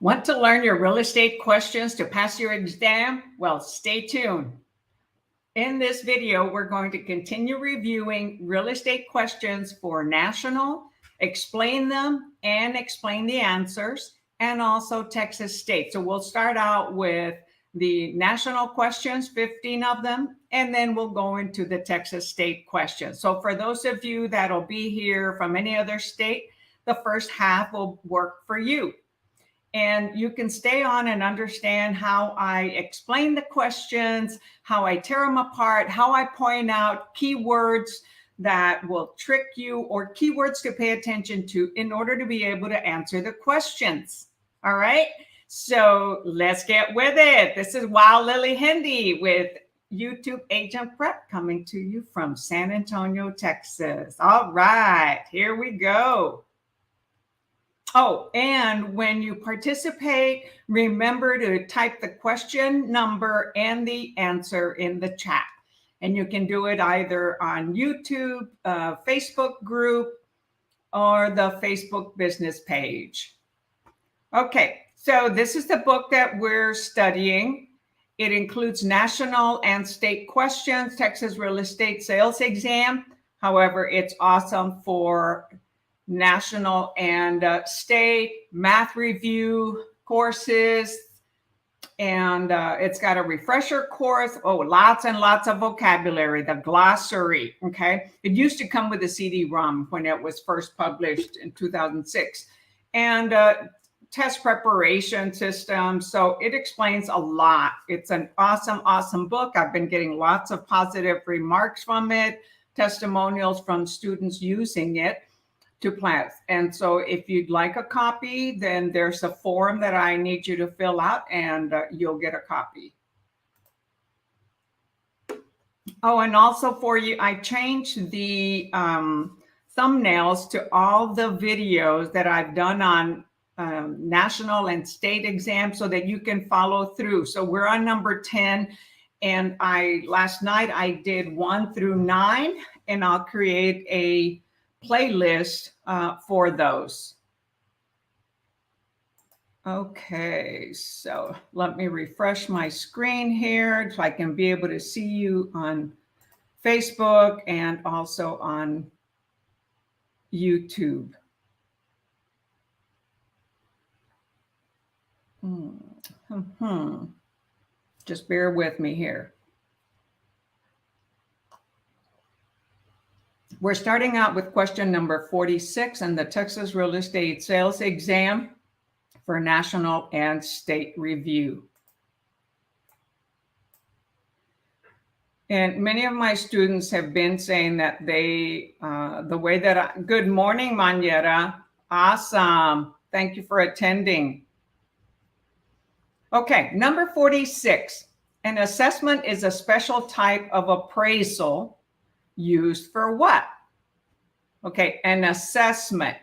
Want to learn your real estate questions to pass your exam? Well, stay tuned. In this video, we're going to continue reviewing real estate questions for national, explain them and explain the answers, and also Texas state. So we'll start out with the national questions, 15 of them, and then we'll go into the Texas state questions. So for those of you that'll be here from any other state, the first half will work for you. And you can stay on and understand how I explain the questions, how I tear them apart, how I point out keywords that will trick you or keywords to pay attention to in order to be able to answer the questions. All right. So let's get with it. This is Wow Lillie Hendy with YouTube Agent Prep coming to you from San Antonio, Texas. All right, here we go. Oh, and when you participate, remember to type the question number and the answer in the chat. And you can do it either on YouTube, Facebook group, or the Facebook business page. Okay, so this is the book that we're studying. It includes national and state questions, Texas real estate sales exam. However, it's awesome for national and state math review courses, and it's got a refresher course. Oh, lots and lots of vocabulary, the glossary. Okay, it used to come with a CD-ROM when it was first published in 2006, and test preparation system. So it explains a lot. It's an awesome book. I've been getting lots of positive remarks from it, testimonials from students using it to plans. And so if you'd like a copy, then there's a form that I need you to fill out and you'll get a copy. Oh, and also for you, I changed the thumbnails to all the videos that I've done on national and state exams so that you can follow through. So we're on number 10. And last night I did 1 through 9, and I'll create a playlist for those. Okay, so let me refresh my screen here so I can be able to see you on Facebook and also on YouTube. Just bear with me here. We're starting out with question number 46 in the Texas Real Estate Sales Exam for National and State Review. And many of my students have been saying that they, good morning, Manera. Awesome. Thank you for attending. Okay, number 46. An assessment is a special type of appraisal used for what? Okay, an assessment.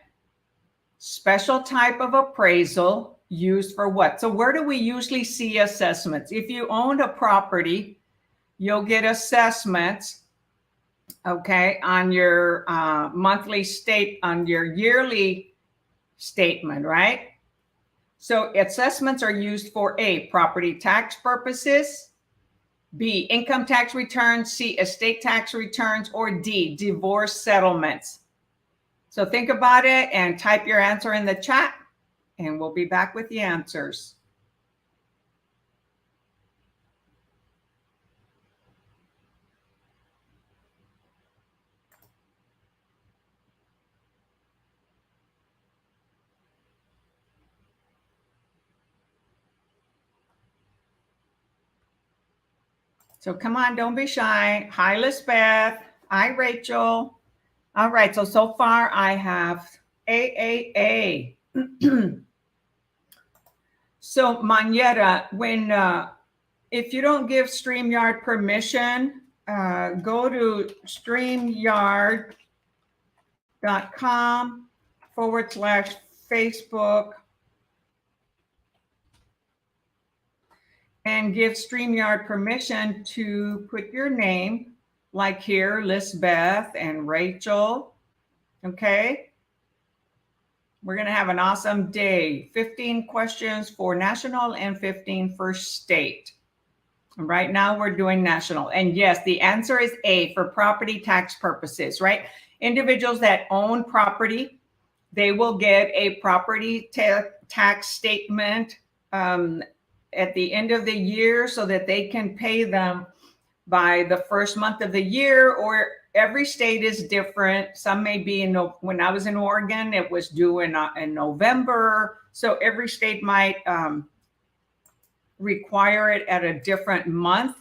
Special type of appraisal used for what? So where do we usually see assessments? If you owned a property, you'll get assessments, okay, on your on your yearly statement, right? So assessments are used for A, property tax purposes, B, income tax returns, C, estate tax returns, or D, divorce settlements. So think about it and type your answer in the chat, and we'll be back with the answers. So come on, don't be shy. Hi, Lisbeth. Hi, Rachel. All right, so far I have AAA. So Manera, if you don't give StreamYard permission, go to StreamYard.com/Facebook and give StreamYard permission to put your name, like here, Lisbeth and Rachel, okay? We're going to have an awesome day. 15 questions for national and 15 for state. And right now we're doing national. And yes, the answer is A, for property tax purposes, right? Individuals that own property, they will get a property tax statement at the end of the year so that they can pay them by the first month of the year, or every state is different. Some may be when I was in Oregon, it was due in November. So every state might require it at a different month,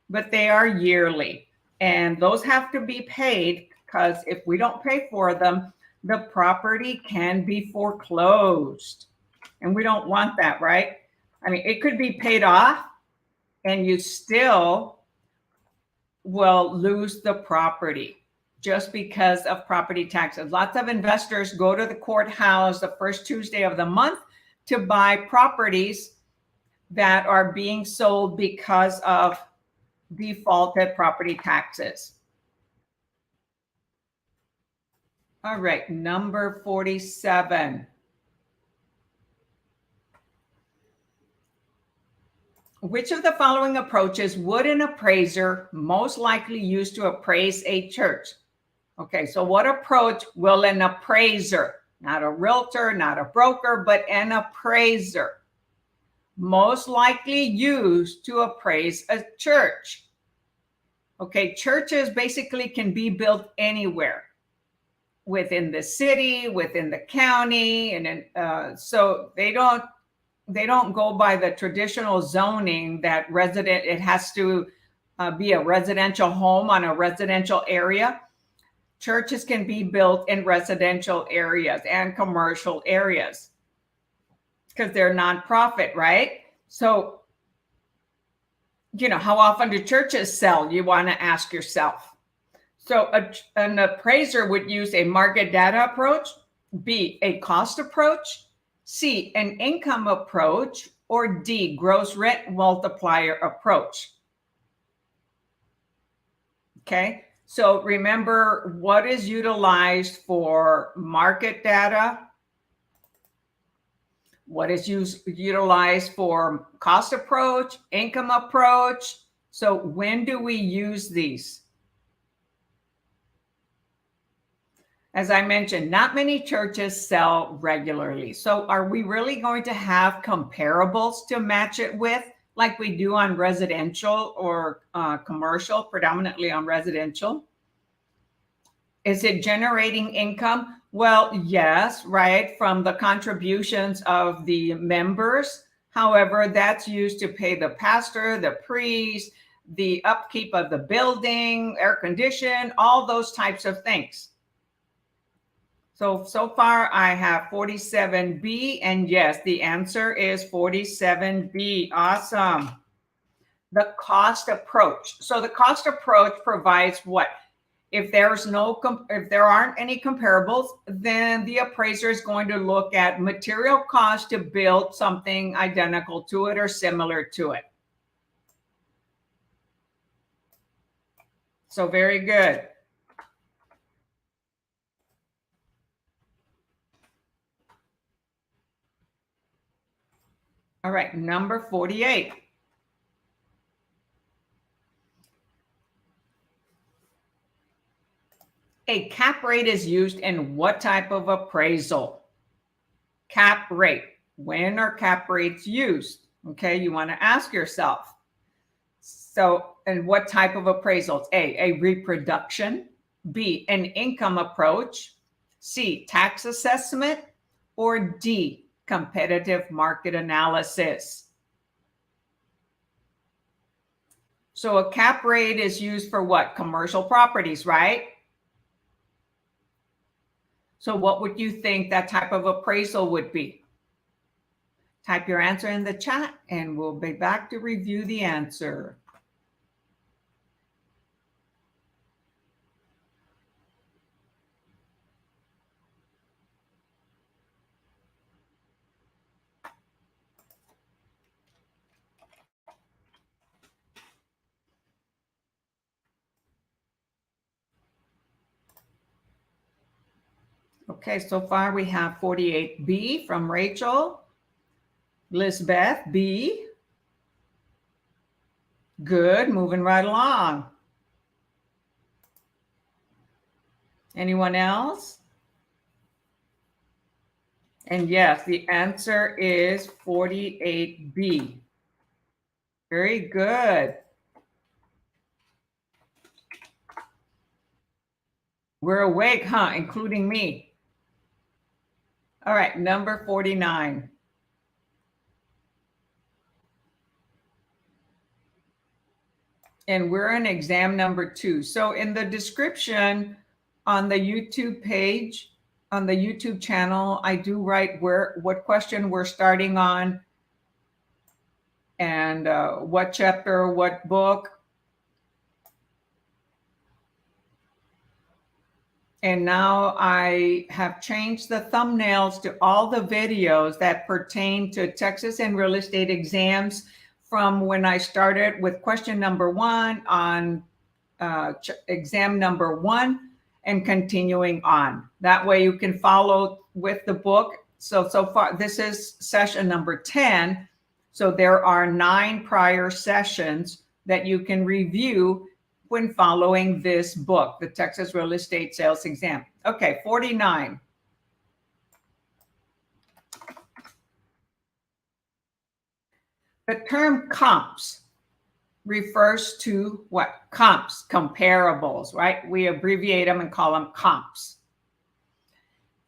but they are yearly. And those have to be paid, because if we don't pay for them, the property can be foreclosed. And we don't want that, right? I mean, it could be paid off and you still will lose the property just because of property taxes. Lots of investors go to the courthouse the first Tuesday of the month to buy properties that are being sold because of defaulted property taxes. All right, number 47. Which of the following approaches would an appraiser most likely use to appraise a church? Okay, so what approach will an appraiser, not a realtor, not a broker, but an appraiser, most likely use to appraise a church? Okay, churches basically can be built anywhere within the city, within the county, and so they don't go by the traditional zoning that it has to be a residential home on a residential area. Churches can be built in residential areas and commercial areas because they're nonprofit, right? So, how often do churches sell? You want to ask yourself. So an appraiser would use a market data approach, B, a cost approach, C, an income approach, or D, gross rent multiplier approach. Okay, so remember what is utilized for market data, what is utilized for cost approach, income approach. So when do we use these? As I mentioned, not many churches sell regularly. So are we really going to have comparables to match it with, like we do on residential or commercial, predominantly on residential? Is it generating income? Well, yes, right, from the contributions of the members. However, that's used to pay the pastor, the priest, the upkeep of the building, air condition, all those types of things. So far I have 47B, and yes, the answer is 47B. Awesome. The cost approach. So the cost approach provides what? If there aren't any comparables, then the appraiser is going to look at material cost to build something identical to it or similar to it. So very good. All right, number 48. A cap rate is used in what type of appraisal? Cap rate. When are cap rates used? Okay, you want to ask yourself. So, and what type of appraisals? A reproduction. B, an income approach. C, tax assessment. Or D, competitive market analysis. So a cap rate is used for what? Commercial properties, right? So what would you think that type of appraisal would be? Type your answer in the chat and we'll be back to review the answer. Okay, so far we have 48B from Rachel. Lisbeth, B. Good, moving right along. Anyone else? And yes, the answer is 48B. Very good. We're awake, huh? Including me. All right, number 49. And we're in exam number 2. So in the description on the YouTube page, on the YouTube channel, I do write what question we're starting on and what chapter, what book. And now I have changed the thumbnails to all the videos that pertain to Texas and real estate exams from when I started with question number 1 on exam number 1 and continuing on. That way you can follow with the book. So far, this is session number 10. So there are 9 prior sessions that you can review when following this book, the Texas Real Estate Sales Exam. Okay, 49. The term comps refers to what? Comps, comparables, right? We abbreviate them and call them comps.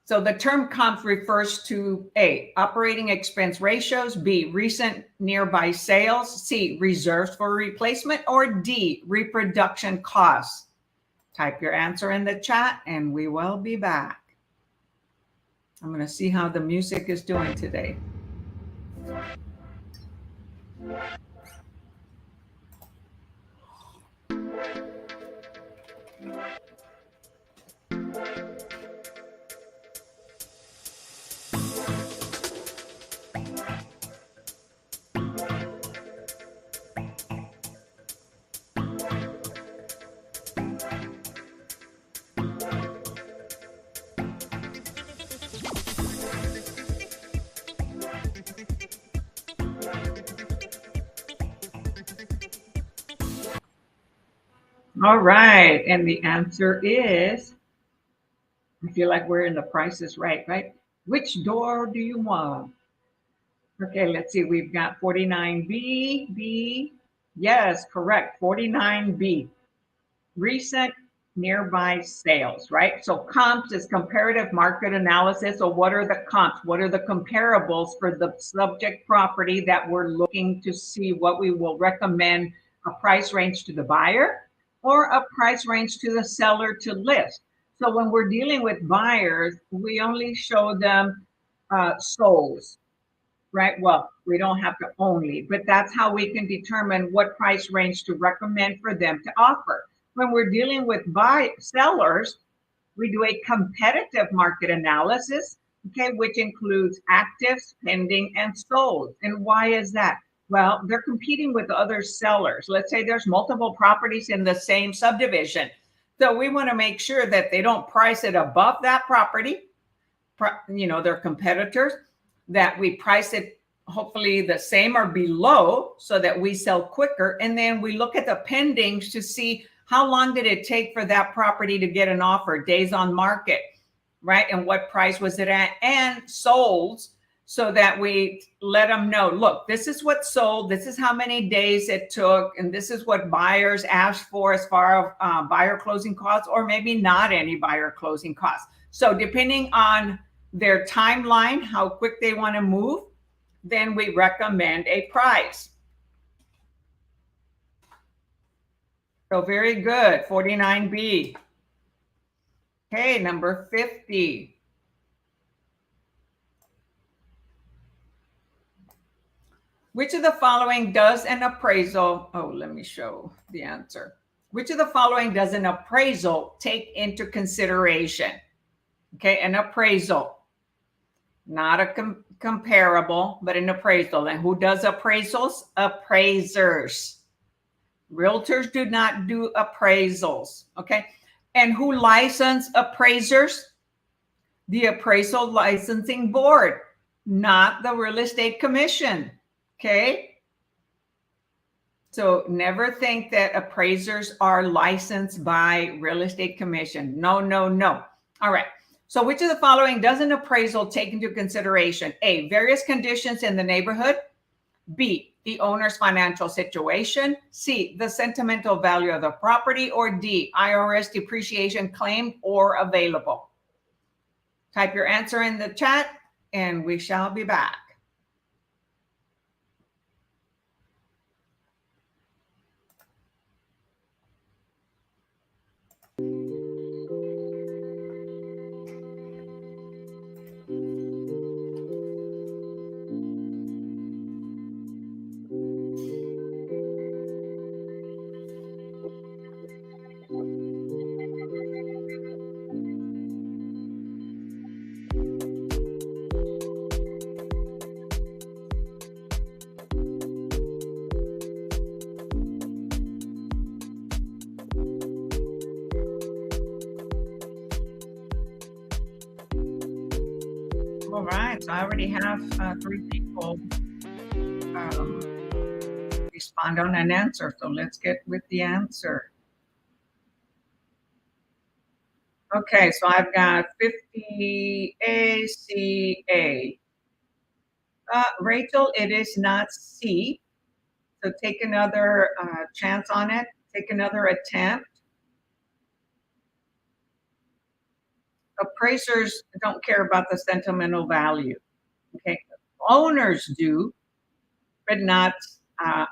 So the term comps refers to A, operating expense ratios, B, recent nearby sales, C, reserves for replacement, or D, reproduction costs. Type your answer in the chat and we will be back. I'm going to see how the music is doing today. All right, and the answer is, I feel like we're in The Price is Right, right? Which door do you want? Okay, let's see. We've got 49B, B. Yes, correct. 49B. Recent nearby sales, right? So comps is comparative market analysis. So what are the comps? What are the comparables for the subject property that we're looking to see what we will recommend a price range to the buyer or a price range to the seller to list? So when we're dealing with buyers, we only show them solds, right? Well, we don't have to only, but that's how we can determine what price range to recommend for them to offer. When we're dealing with sellers, we do a competitive market analysis, okay, which includes actives, pending, and sold. And why is that? Well, they're competing with other sellers. Let's say there's multiple properties in the same subdivision. So we want to make sure that they don't price it above that property, their competitors, that we price it hopefully the same or below so that we sell quicker. And then we look at the pendings to see how long did it take for that property to get an offer, days on market, right? And what price was it at, and solds, so that we let them know, look, this is what sold, this is how many days it took, and this is what buyers asked for as far as buyer closing costs, or maybe not any buyer closing costs. So depending on their timeline, how quick they want to move, then we recommend a price. So very good, 49B. Okay, number 50. Which of the following does an appraisal? Oh, let me show the answer. Which of the following does an appraisal take into consideration? Okay, an appraisal. Not a comparable, but an appraisal. And who does appraisals? Appraisers. Realtors do not do appraisals, okay? And who license appraisers? The Appraisal Licensing Board, not the Real Estate Commission. Okay. So never think that appraisers are licensed by Real Estate Commission. No, no, no. All right. So which of the following does an appraisal take into consideration? A, various conditions in the neighborhood. B, the owner's financial situation. C, the sentimental value of the property. Or D, IRS depreciation claimed or available. Type your answer in the chat and we shall be back. All right, so I already have 3 people respond on an answer. So let's get with the answer. Okay, so I've got 50 ACA. Rachel, it is not C. So take another chance on it. Take another attempt. Appraisers don't care about the sentimental value. Okay, owners do, but not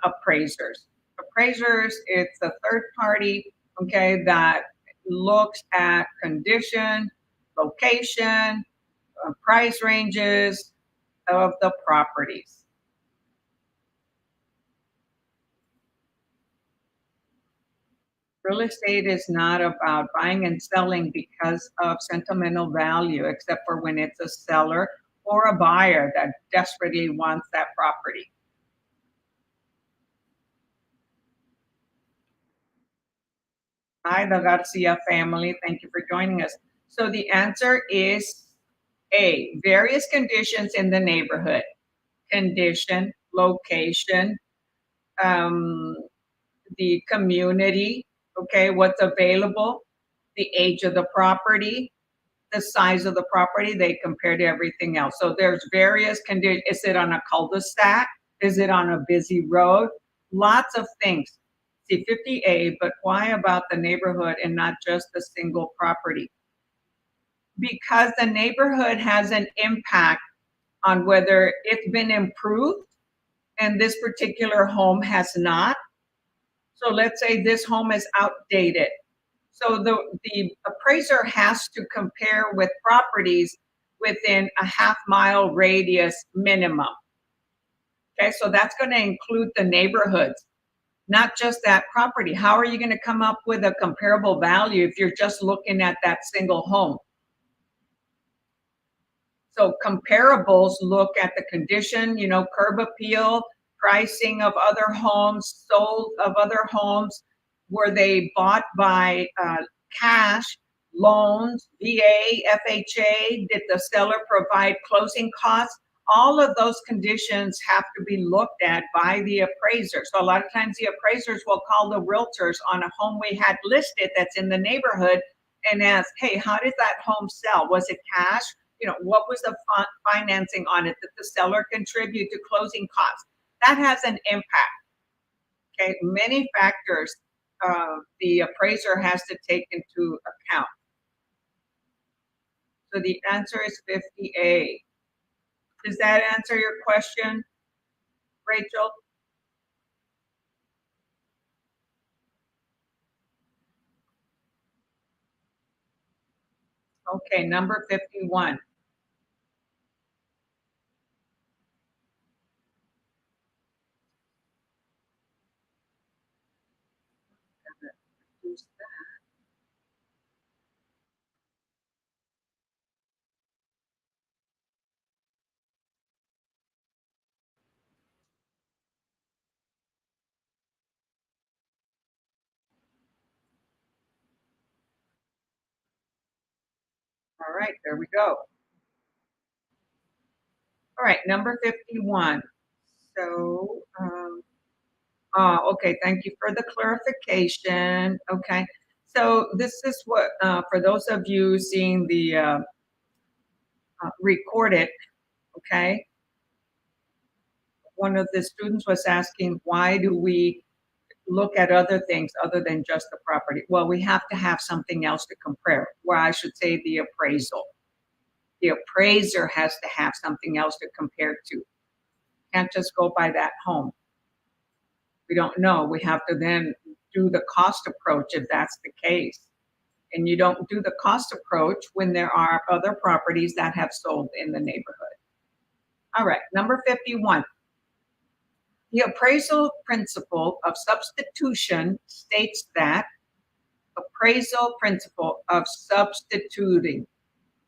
appraisers. Appraisers, it's a third party, okay, that looks at condition, location, price ranges of the properties. Real estate is not about buying and selling because of sentimental value, except for when it's a seller or a buyer that desperately wants that property. Hi, the Garcia family. Thank you for joining us. So the answer is A, various conditions in the neighborhood. Condition, location, um, the community, okay, what's available, the age of the property, the size of the property, they compare to everything else. So there's various conditions. Is it on a cul-de-sac? Is it on a busy road? Lots of things. See 50A, but why about the neighborhood and not just the single property? Because the neighborhood has an impact on whether it's been improved and this particular home has not. So let's say this home is outdated. So the appraiser has to compare with properties within a half-mile radius minimum. Okay, so that's going to include the neighborhoods, not just that property. How are you going to come up with a comparable value if you're just looking at that single home? So comparables look at the condition, curb appeal, pricing of other homes, sold of other homes. Were they bought by cash, loans, VA, FHA? Did the seller provide closing costs? All of those conditions have to be looked at by the appraiser. So a lot of times the appraisers will call the realtors on a home we had listed that's in the neighborhood and ask, hey, how did that home sell? Was it cash? What was the financing on it? Did the seller contribute to closing costs? That has an impact. Okay, many factors the appraiser has to take into account. So the answer is 50A. Does that answer your question, Rachel? Okay, number 51. All right, there we go. All right, number 51. So, okay, thank you for the clarification. Okay, so this is what, for those of you seeing the recorded, okay, one of the students was asking, why do we look at other things other than just the property? Well, we have to have something else to compare, where I should say the appraisal. The appraiser has to have something else to compare to. Can't just go by that home. We don't know. We have to then do the cost approach if that's the case. And you don't do the cost approach when there are other properties that have sold in the neighborhood. All right, number 51. The appraisal principle of substitution states that appraisal principle of substituting,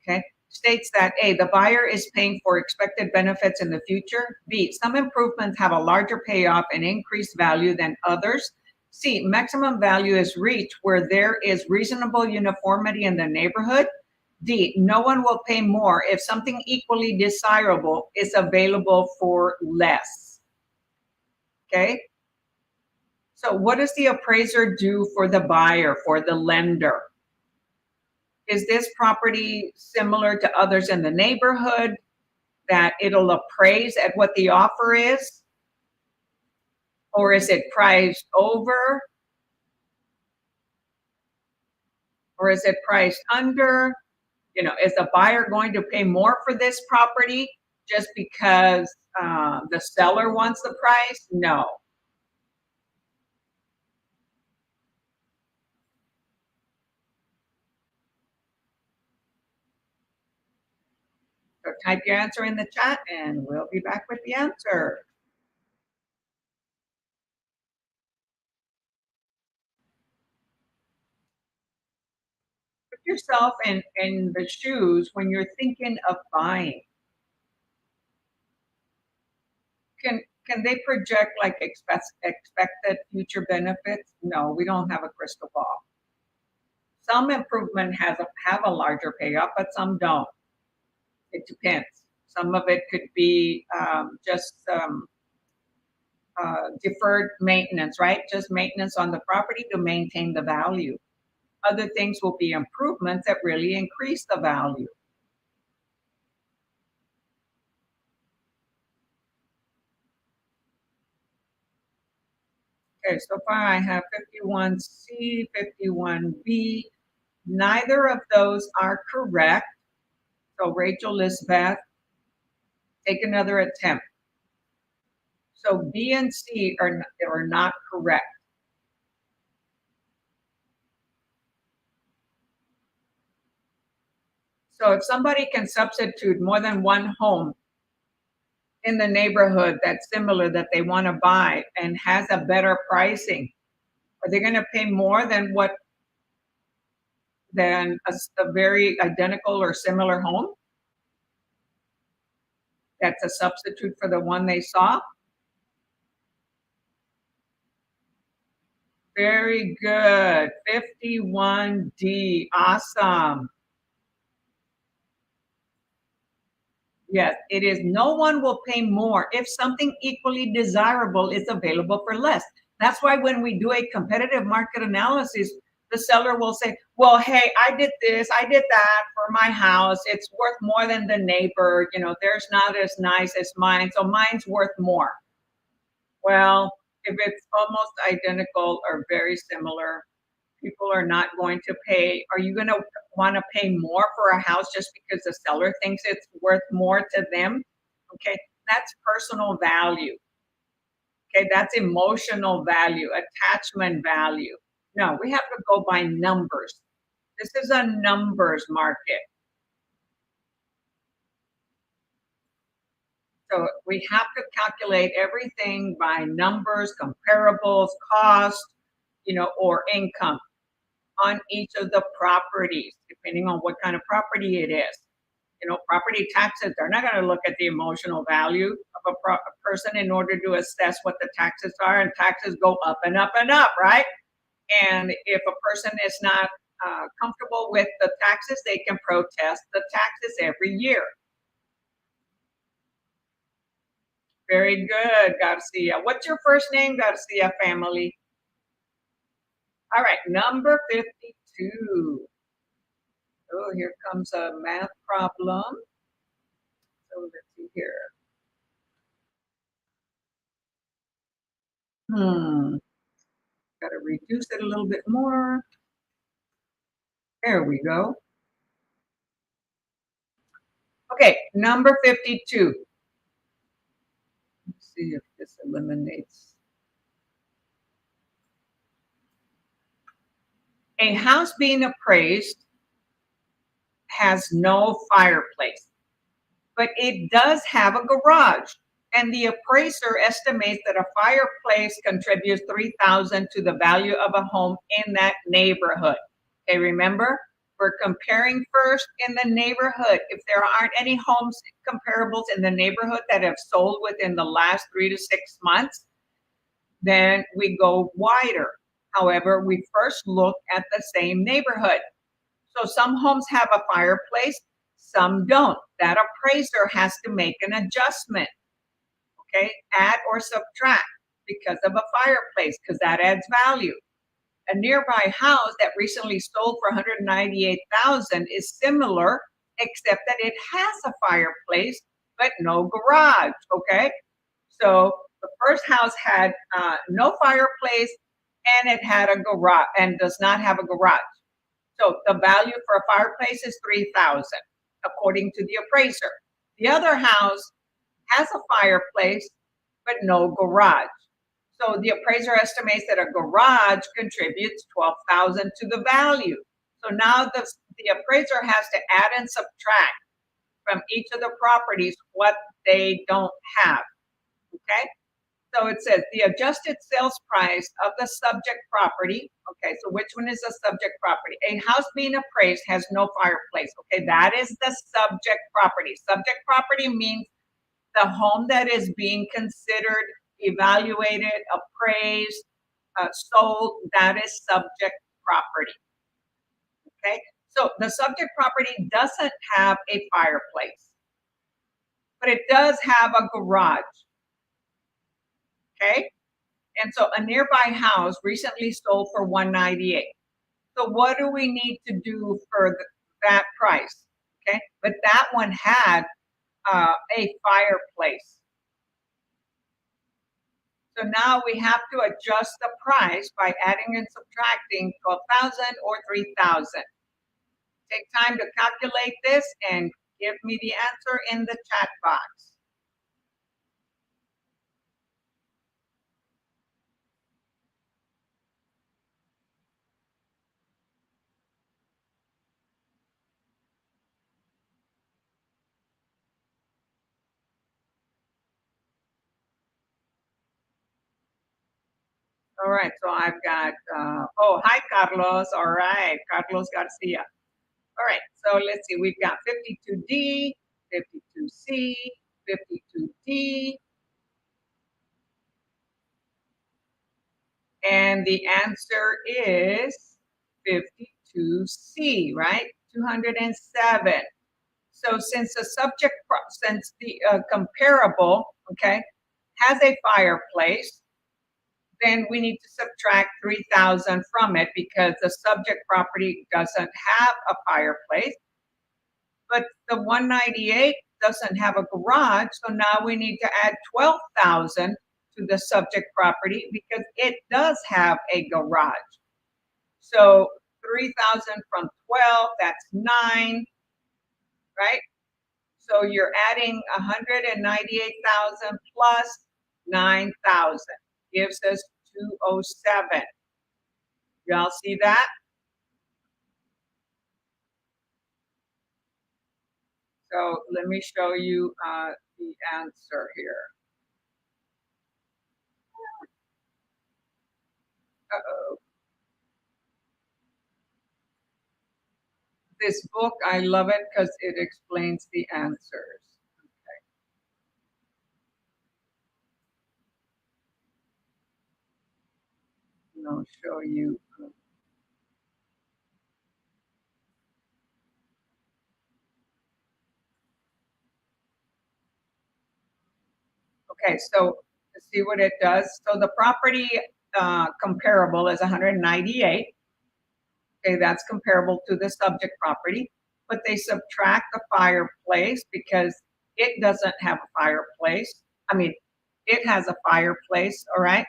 okay, states that A, the buyer is paying for expected benefits in the future. B, some improvements have a larger payoff and increased value than others. C, maximum value is reached where there is reasonable uniformity in the neighborhood. D, no one will pay more if something equally desirable is available for less. Okay? So, what does the appraiser do for the buyer, for the lender? Is this property similar to others in the neighborhood that it'll appraise at what the offer is? Or is it priced over? Or is it priced under? You know, is the buyer going to pay more for this property just because the seller wants the price? No. So type your answer in the chat and we'll be back with the answer. Put yourself in the shoes when you're thinking of buying. Can they project like expected future benefits? No, we don't have a crystal ball. Some improvement have a larger payoff, but some don't. It depends. Some of it could be just deferred maintenance, right? Just maintenance on the property to maintain the value. Other things will be improvements that really increase the value. Okay, so far I have 51C, 51B. Neither of those are correct. So Rachel Lisbeth, take another attempt. So B and C are not correct. So if somebody can substitute more than one home in the neighborhood that's similar that they want to buy and has a better pricing, are they going to pay more than a very identical or similar home that's a substitute for the one they saw? Very good. 51D. Awesome. Yes, it is. No one will pay more if something equally desirable is available for less. That's why when we do a competitive market analysis, the seller will say, well, hey, I did this, I did that for my house. It's worth more than the neighbor. You know, theirs not as nice as mine, so mine's worth more. Well, if it's almost identical or very similar, people are not going to pay. Are you going to want to pay more for a house just because the seller thinks it's worth more to them? Okay, that's personal value. Okay, that's emotional value, attachment value. No, we have to go by numbers. This is a numbers market. So we have to calculate everything by numbers, comparables, cost, you know, or income on each of the properties, depending on what kind of property it is. You know, property taxes, they're not going to look at the emotional value of a person in order to assess what the taxes are, and taxes go up and up and up, right? And if a person is not comfortable with the taxes, they can protest the taxes every year. Very good, Garcia. What's your first name, Garcia family? All right, number 52. Oh, here comes a math problem. So let's see here. Got to reduce it a little bit more. There we go. Okay, number 52. Let's see if this eliminates. A house being appraised has no fireplace, but it does have a garage. And the appraiser estimates that a fireplace contributes $3,000 to the value of a home in that neighborhood. Okay, remember, we're comparing first in the neighborhood. If there aren't any homes comparables in the neighborhood that have sold within the last 3 to 6 months, then we go wider. However, we first look at the same neighborhood. So some homes have a fireplace, some don't. That appraiser has to make an adjustment, okay? Add or subtract because of a fireplace, because that adds value. A nearby house that recently sold for $198,000 is similar, except that it has a fireplace but no garage, okay? So the first house had no fireplace and it had a garage and does not have a garage. So the value for a fireplace is $3,000, according to the appraiser. The other house has a fireplace, but no garage. So the appraiser estimates that a garage contributes $12,000 to the value. So now the appraiser has to add and subtract from each of the properties what they don't have. Okay? So it says the adjusted sales price of the subject property. Okay, so which one is the subject property? A house being appraised has no fireplace. Okay, that is the subject property. Subject property means the home that is being considered, evaluated, appraised, sold. That is subject property. Okay, so the subject property doesn't have a fireplace, but it does have a garage. Okay. And so a nearby house recently sold for $198,000. So what do we need to do for that price? Okay, but that one had a fireplace. So now we have to adjust the price by adding and subtracting 12,000 or 3,000. Take time to calculate this and give me the answer in the chat box. All right, so I've got, oh, hi, Carlos. All right, Carlos Garcia. All right, so let's see. We've got 52D, 52C, 52D, and the answer is 52C, right? 207. So since since the comparable, okay, has a fireplace, then we need to subtract 3,000 from it because the subject property doesn't have a fireplace. But the 198 doesn't have a garage, so now we need to add 12,000 to the subject property because it does have a garage. So 3,000 from 12, that's 9, right? So you're adding 198,000 plus 9,000 gives us 207. Y'all see that? So let me show you the answer here. Uh-oh. This book, I love it because it explains the answers. Okay. And I'll show you. Okay, so to see what it does. So the property comparable is 198. Okay, that's comparable to the subject property, but they subtract the fireplace because it doesn't have a fireplace. I mean, it has a fireplace, all right,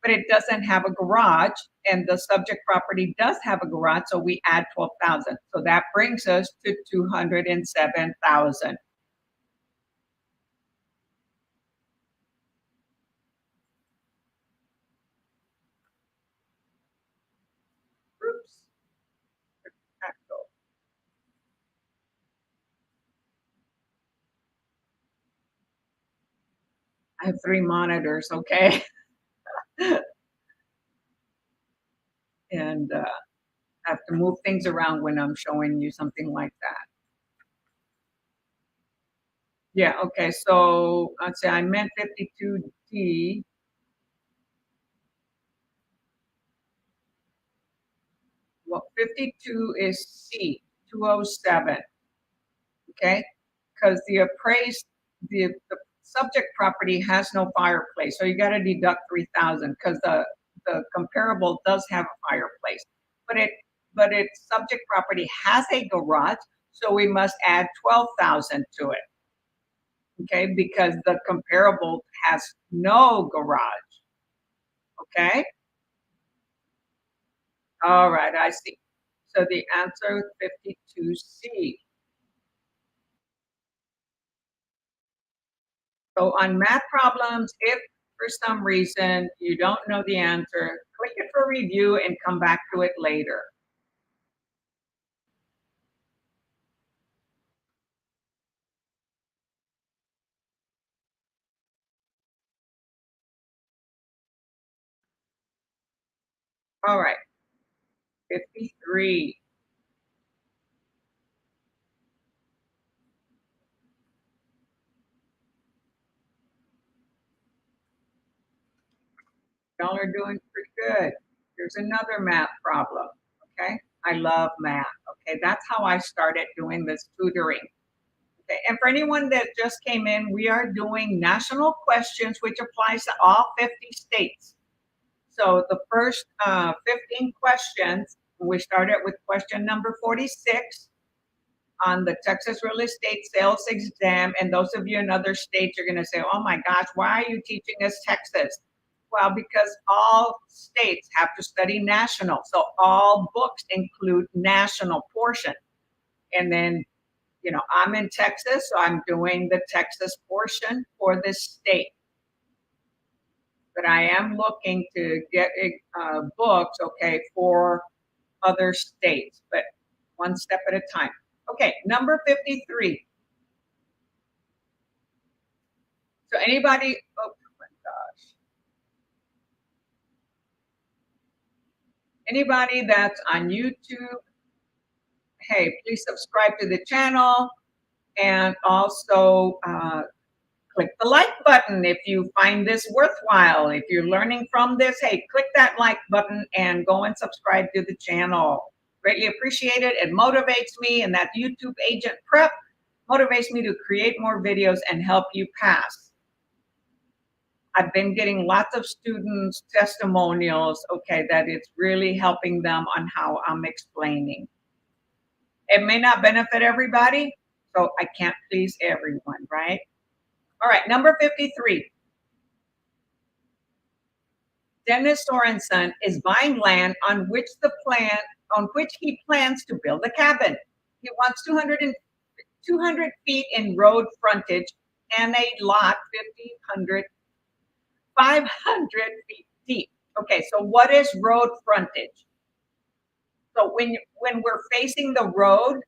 but it doesn't have a garage, and the subject property does have a garage, so we add 12,000. So that brings us to 207,000. Oops. I have 3 monitors, okay? And, I have to move things around when I'm showing you something like that. Yeah, okay, so let's say I meant 52D. Well, 52 is C, 207, okay? Because the subject property has no fireplace, so you gotta deduct 3,000 because the comparable does have a fireplace. But its subject property has a garage, so we must add 12,000 to it, okay? Because the comparable has no garage, okay? All right, I see. So the answer is 52C. So on math problems, if for some reason you don't know the answer, click it for review and come back to it later. All right, 53. Y'all are doing pretty good. Here's another math problem, okay? I love math, okay? That's how I started doing this tutoring. Okay, and for anyone that just came in, we are doing national questions, which applies to all 50 states. So the first 15 questions, we started with question number 46 on the Texas real estate sales exam. And those of you in other states are going to say, oh my gosh, why are you teaching us Texas? Well, because all states have to study national. So all books include national portion. And then, I'm in Texas, so I'm doing the Texas portion for this state. But I am looking to get books, okay, for other states, but one step at a time. Okay, number 53. So anybody, oh my gosh, anybody that's on YouTube, hey, please subscribe to the channel and also click the like button if you find this worthwhile. If you're learning from this, hey, click that like button and go and subscribe to the channel. Greatly appreciate it. It motivates me, and that YouTube Agent Prep motivates me to create more videos and help you pass. I've been getting lots of students' testimonials, okay, that it's really helping them on how I'm explaining. It may not benefit everybody, so I can't please everyone, right? All right, number 53. Dennis Sorensen is buying land on which he plans to build a cabin. He wants 200 feet in road frontage and a lot 500 feet deep. Okay, so what is road frontage? So when we're facing the road,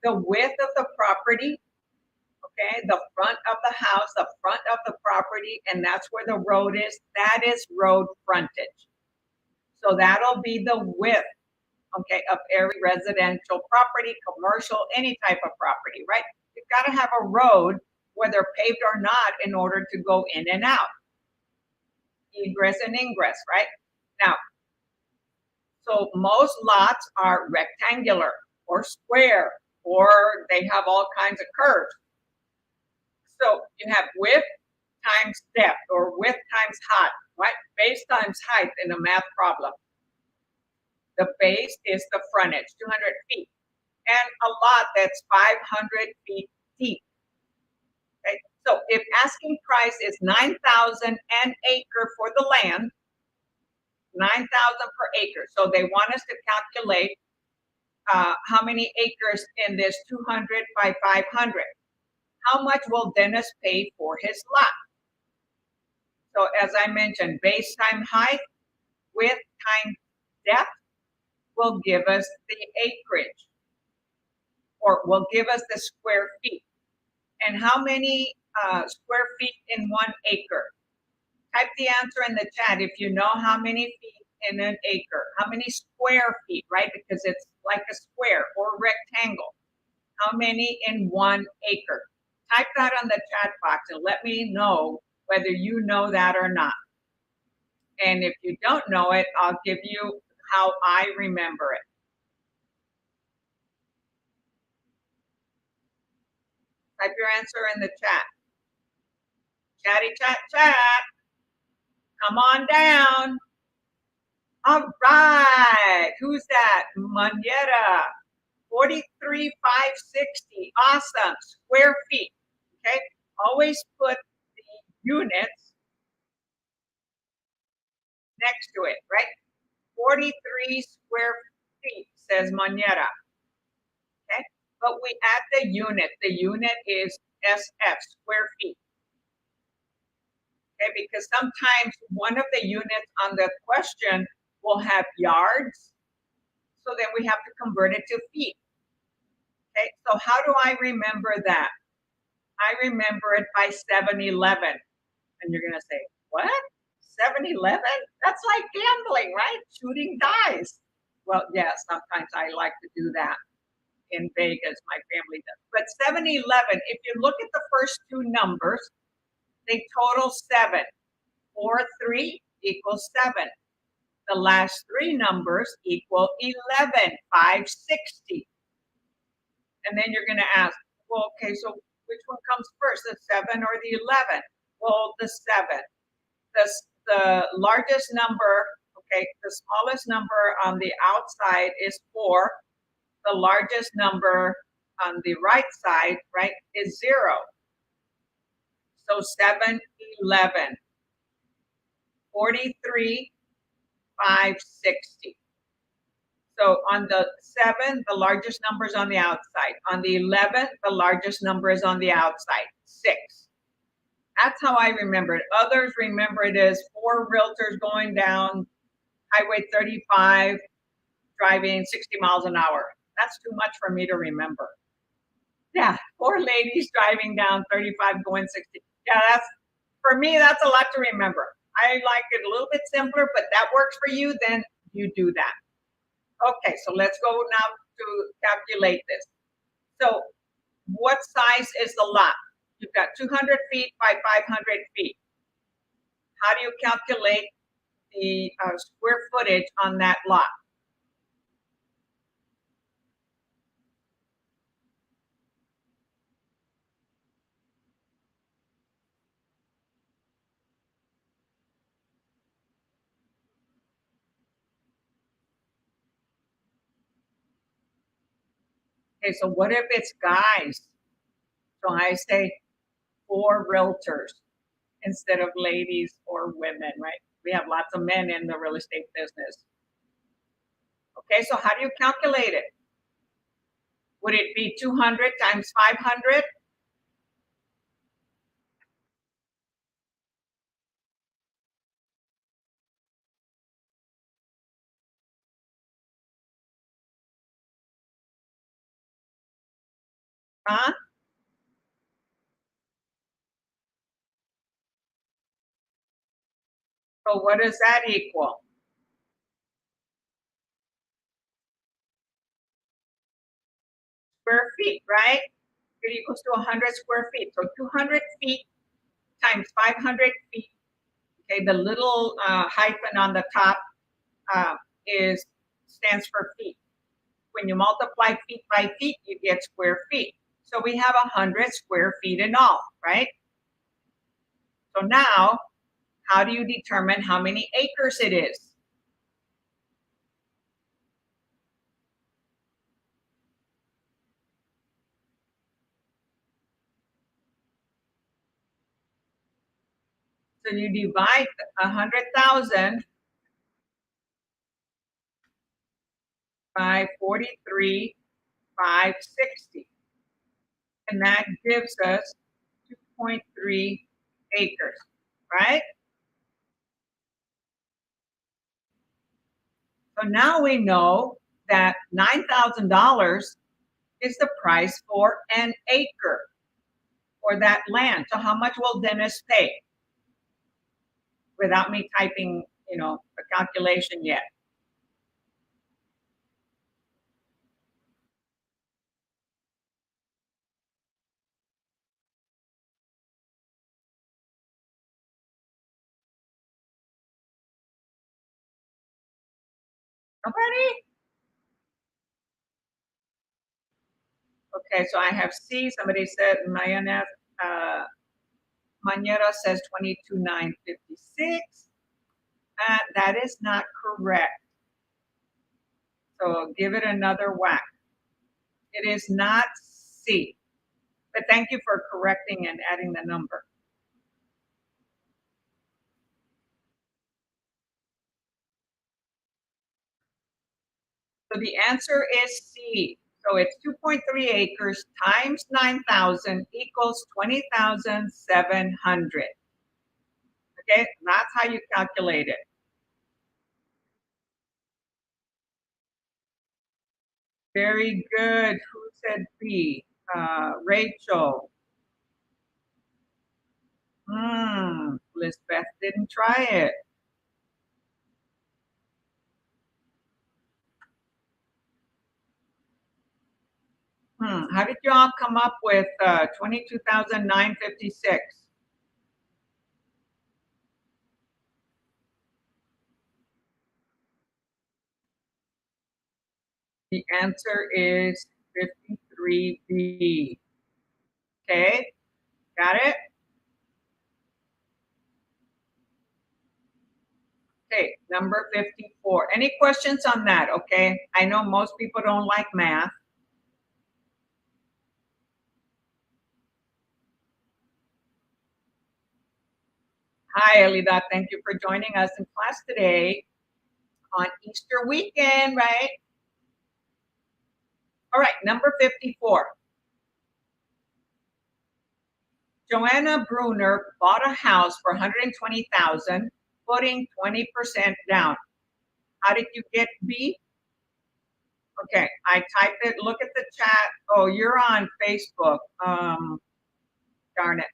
the width of the property, okay, the front of the house, the front of the property, and that's where the road is, that is road frontage. So that'll be the width, okay, of every residential property, commercial, any type of property, right? You've got to have a road, whether paved or not, in order to go in and out, egress and ingress, right? Now, so most lots are rectangular or square, or they have all kinds of curves. So you have width, times depth, or width times height, right? Base times height in a math problem. The base is the frontage, 200 feet, and a lot that's 500 feet deep. Okay? So if asking price is 9,000 an acre for the land, 9,000 per acre. So they want us to calculate how many acres in this 200 by 500. How much will Dennis pay for his lot? So as I mentioned, base times height, width times depth will give us the acreage, or will give us the square feet. And how many square feet in 1 acre? Type the answer in the chat if you know how many feet in an acre. How many square feet, right? Because it's like a square or rectangle. How many in 1 acre? Type that on the chat box and let me know whether you know that or not. And if you don't know it, I'll give you how I remember it. Type your answer in the chat. Chatty chat chat. Come on down. All right. Who's that? Manera. 43,560. Awesome. Square feet. Okay. Always put the units next to it, right? 43 square feet, says Manera. Okay. But we add the unit. The unit is SF, square feet. Okay, because sometimes one of the units on the question will have yards, so then we have to convert it to feet. Okay, so how do I remember that? I remember it by 7-Eleven. And you're gonna say, what? 7-Eleven? That's like gambling, right? Shooting dice. Well, yeah, sometimes I like to do that in Vegas, my family does. But 7-Eleven, if you look at the first two numbers, they total 7. 4, 3 equals 7. The last three numbers equal 11, 560. And then you're going to ask, well, okay, so which one comes first, the 7 or the 11? Well, the 7. The largest number, okay, the smallest number on the outside is 4. The largest number on the right side, right, is 0. So 7, 11. 43, 560. So on the 7, the largest number is on the outside. On the 11, the largest number is on the outside, 6. That's how I remember it. Others remember it as 4 realtors going down Highway 35, driving 60 miles an hour. That's too much for me to remember. Yeah, 4 ladies driving down 35 going 60. Yeah, that's, for me, that's a lot to remember. I like it a little bit simpler, but that works for you, then you do that. Okay, so let's go now to calculate this. So what size is the lot? You've got 200 feet by 500 feet. How do you calculate the square footage on that lot? Okay, so what if it's guys? So I say 4 realtors instead of ladies or women, right? We have lots of men in the real estate business. Okay, so how do you calculate it? Would it be 200 times 500? Huh? So what does that equal? Square feet, right? It equals to 100 square feet. So 200 feet times 500 feet. Okay, the little hyphen on the top stands for feet. When you multiply feet by feet, you get square feet. So we have 100 square feet in all, right? So now, how do you determine how many acres it is? So you divide 100,000 by 43,560, and that gives us 2.3 acres, right? So now we know that $9,000 is the price for an acre for that land. So how much will Dennis pay? Without me typing, the calculation yet. Nobody? Okay, so I have C. Somebody said Mayana, Manera says 22,956. That is not correct. So give it another whack. It is not C. But thank you for correcting and adding the number. So the answer is C. So it's 2.3 acres times 9,000 equals 20,700. Okay, that's how you calculate it. Very good. Who said B? Rachel. Lisbeth didn't try it. How did you all come up with 22,956? The answer is 53B. Okay, got it? Okay, number 54. Any questions on that? Okay, I know most people don't like math. Hi, Elida. Thank you for joining us in class today on Easter weekend, right? All right, number 54. Joanna Bruner bought a house for 120,000, putting 20% down. How did you get B? Okay, I typed it. Look at the chat. Oh, you're on Facebook. Darn it.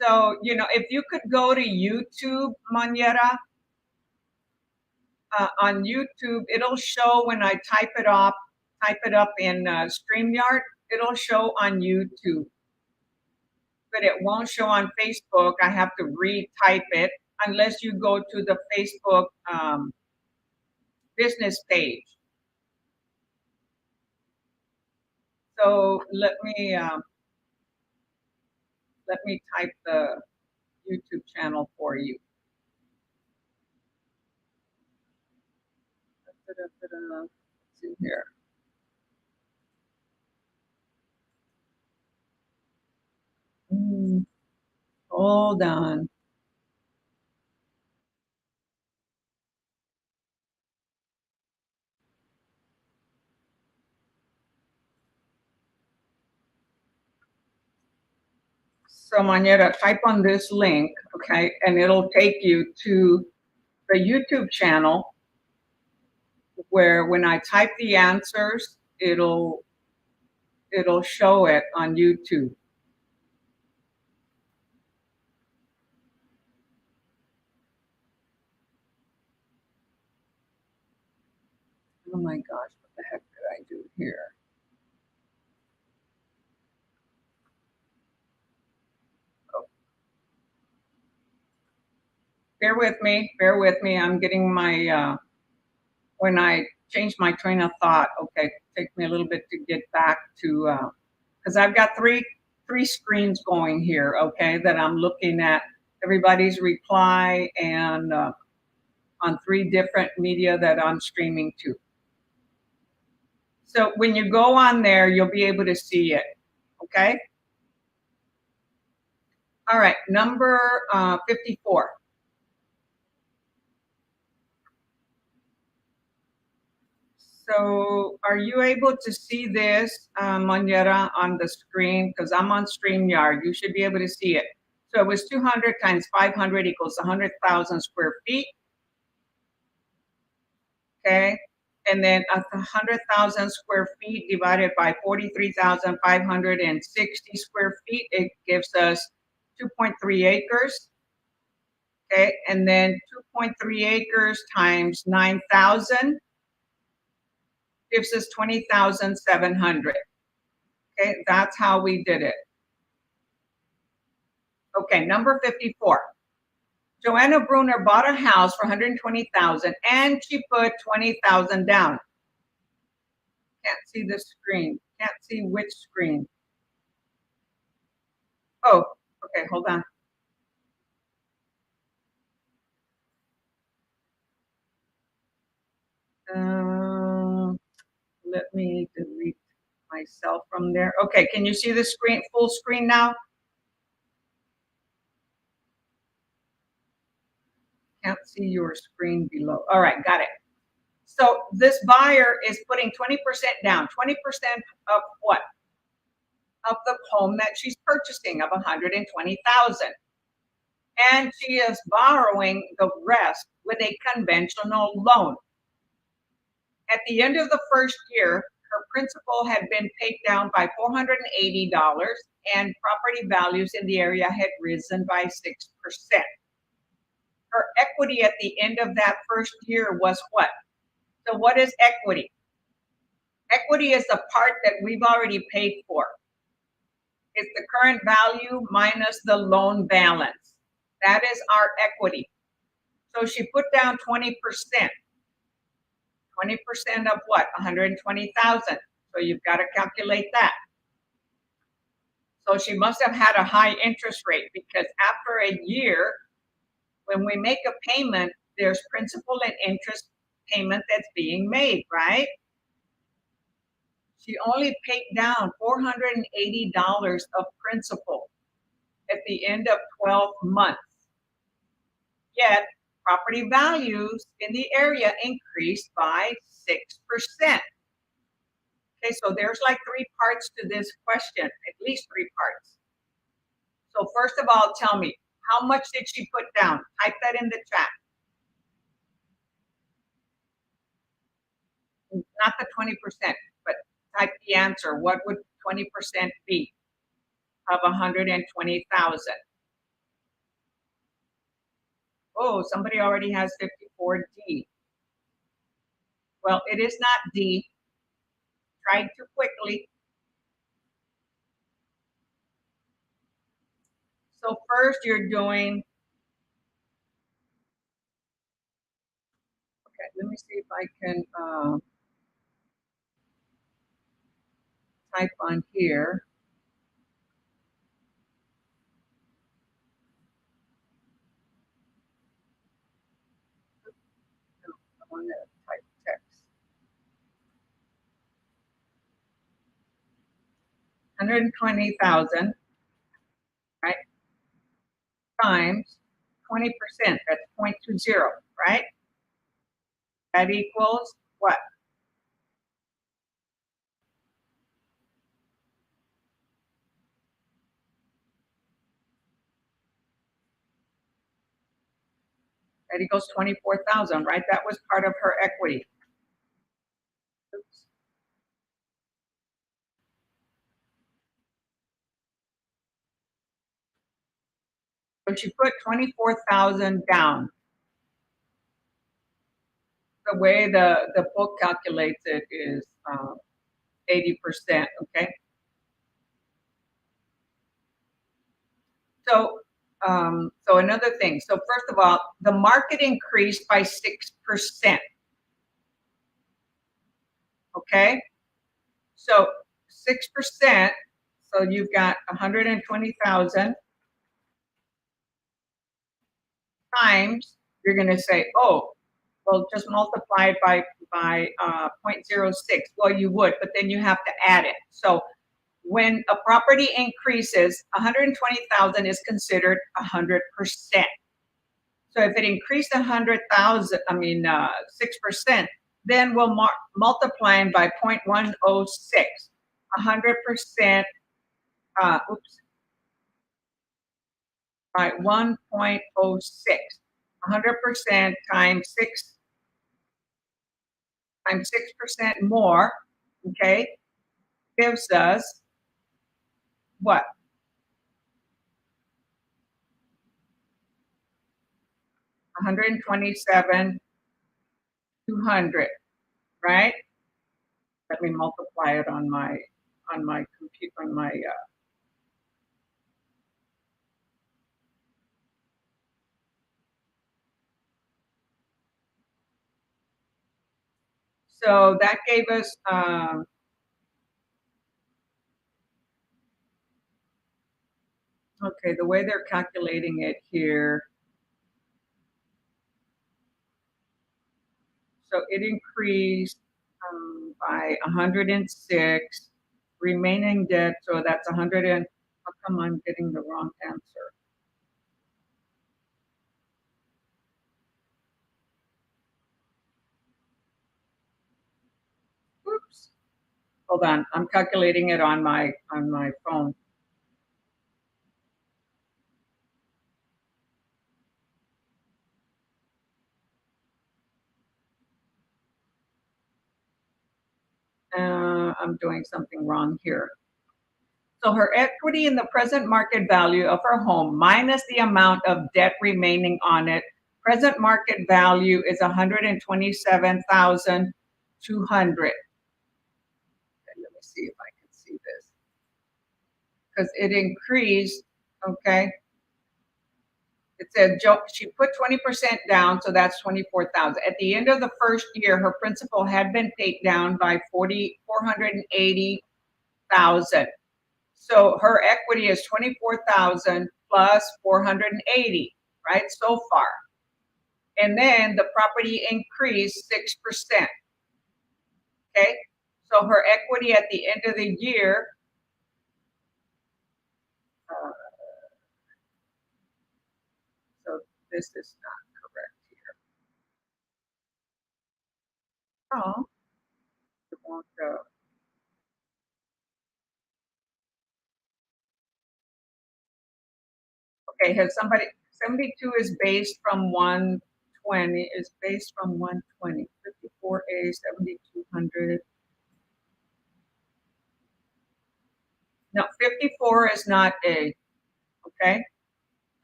So, if you could go to YouTube, Manera, on YouTube, it'll show when I type it up in StreamYard, it'll show on YouTube. But it won't show on Facebook. I have to retype it unless you go to the Facebook business page. So let me type the YouTube channel for you. Let's see here. Hold on. So Manera, type on this link, okay, and it'll take you to the YouTube channel where when I type the answers, it'll show it on YouTube. Oh my gosh, what the heck did I do here? Oh. Bear with me. I'm getting my, when I change my train of thought, okay, take me a little bit to get back to, because I've got three three screens going here, okay, that I'm looking at everybody's reply and on three different media that I'm streaming to. So when you go on there, you'll be able to see it, okay? All right, number 54. So are you able to see this, Monera, on the screen? Because I'm on StreamYard. You should be able to see it. So it was 200 times 500 equals 100,000 square feet. Okay. And then 100,000 square feet divided by 43,560 square feet, it gives us 2.3 acres. Okay. And then 2.3 acres times 9,000 gives us 20,700. Okay, that's how we did it. Okay, number 54. Joanna Bruner bought a house for 120,000 and she put 20,000 down. Can't see the screen. Can't see which screen. Oh, okay, hold on. Let me delete myself from there. Okay, can you see the screen, full screen now? Can't see your screen below. All right, got it. So this buyer is putting 20% down. 20% of what? Of the home that she's purchasing of 120,000. And she is borrowing the rest with a conventional loan. At the end of the first year, her principal had been paid down by $480 and property values in the area had risen by 6%. Her equity at the end of that first year was what? So what is equity? Equity is the part that we've already paid for. It's the current value minus the loan balance. That is our equity. So she put down 20%. 20% of what? 120,000. So you've got to calculate that. So she must have had a high interest rate because after a year, when we make a payment, there's principal and interest payment that's being made, right? She only paid down $480 of principal at the end of 12 months. Yet property values in the area increased by 6%. Okay, so there's like three parts to this question, at least three parts. So first of all, tell me, how much did she put down? Type that in the chat. Not the 20%, but type the answer. What would 20% be of 120,000? Oh, somebody already has 54D. Well, it is not D. Tried too quickly. So first you're doing, okay, let me see if I can type on here. No, I want to type text. 120,000, right? Times 20%, that's 0.20, right? That equals what? That equals 24,000, right? That was part of her equity. Oops. So she put 24,000 down. The way the book calculates it is 80%, okay? So another thing. So first of all, the market increased by 6%. Okay? So 6%, So you've got 120,000 times, you're going to say, oh, well, just multiply it by 0.06. Well, you would, but then you have to add it. So when a property increases, 120,000 is considered 100%. So if it increased 100,000, 6%, then we'll multiply by 0.106. 100%, by 1.06. 100% times 6% more, okay, gives us what? 127,200, right? Let me multiply it on my computer, on my so that gave us okay, the way they're calculating it here, so it increased by 106, remaining debt, so that's 100 and, how come I'm getting the wrong answer? Oops. Hold on, I'm calculating it on my phone. I'm doing something wrong here. So her equity in the present market value of her home minus the amount of debt remaining on it, present market value is 127,200. Okay, let me see if I can see this. Because it increased, okay? It said she put 20% down, so that's 24,000. At the end of the first year, her principal had been paid down by 480,000. So her equity is 24,000 plus 480, right? So far. And then the property increased 6%. Okay. So her equity at the end of the year, uh, so this is not correct here. Oh, it won't go. Okay, has somebody, 72 is based from 120, is based from 120, 54A, 7,200. No, 54 is not A, okay?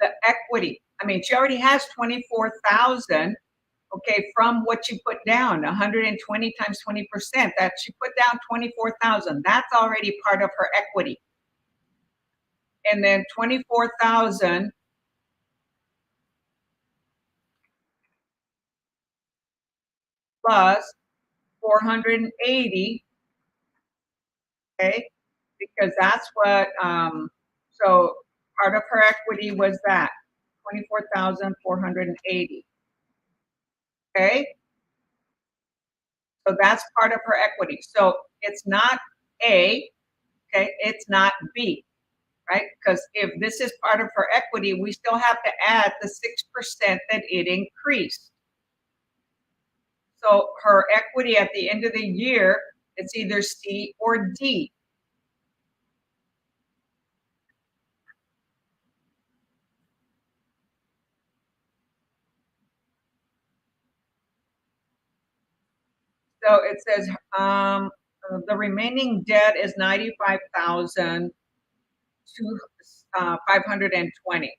The equity, I mean, she already has 24,000, okay, from what you put down, 120 times 20%, that she put down 24,000. That's already part of her equity. And then 24,000 plus 480, okay, because that's what, so part of her equity was that 24,480, okay? So that's part of her equity. So it's not A, okay, it's not B, right? Because if this is part of her equity, we still have to add the 6% that it increased. So her equity at the end of the year, it's either C or D. So it says the remaining debt is 95,000 to 520,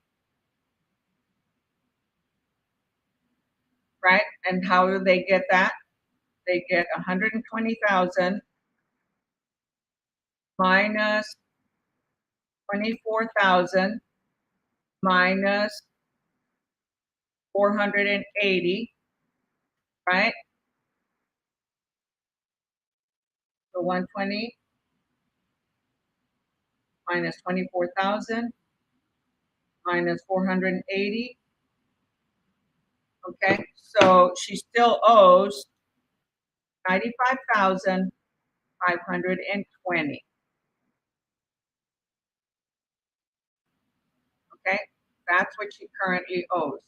right? And how do they get that? They get 120,000 minus 24,000 minus 480, right? So 120 minus 24,000 minus 480. Okay, so she still owes 95,520. Okay, that's what she currently owes.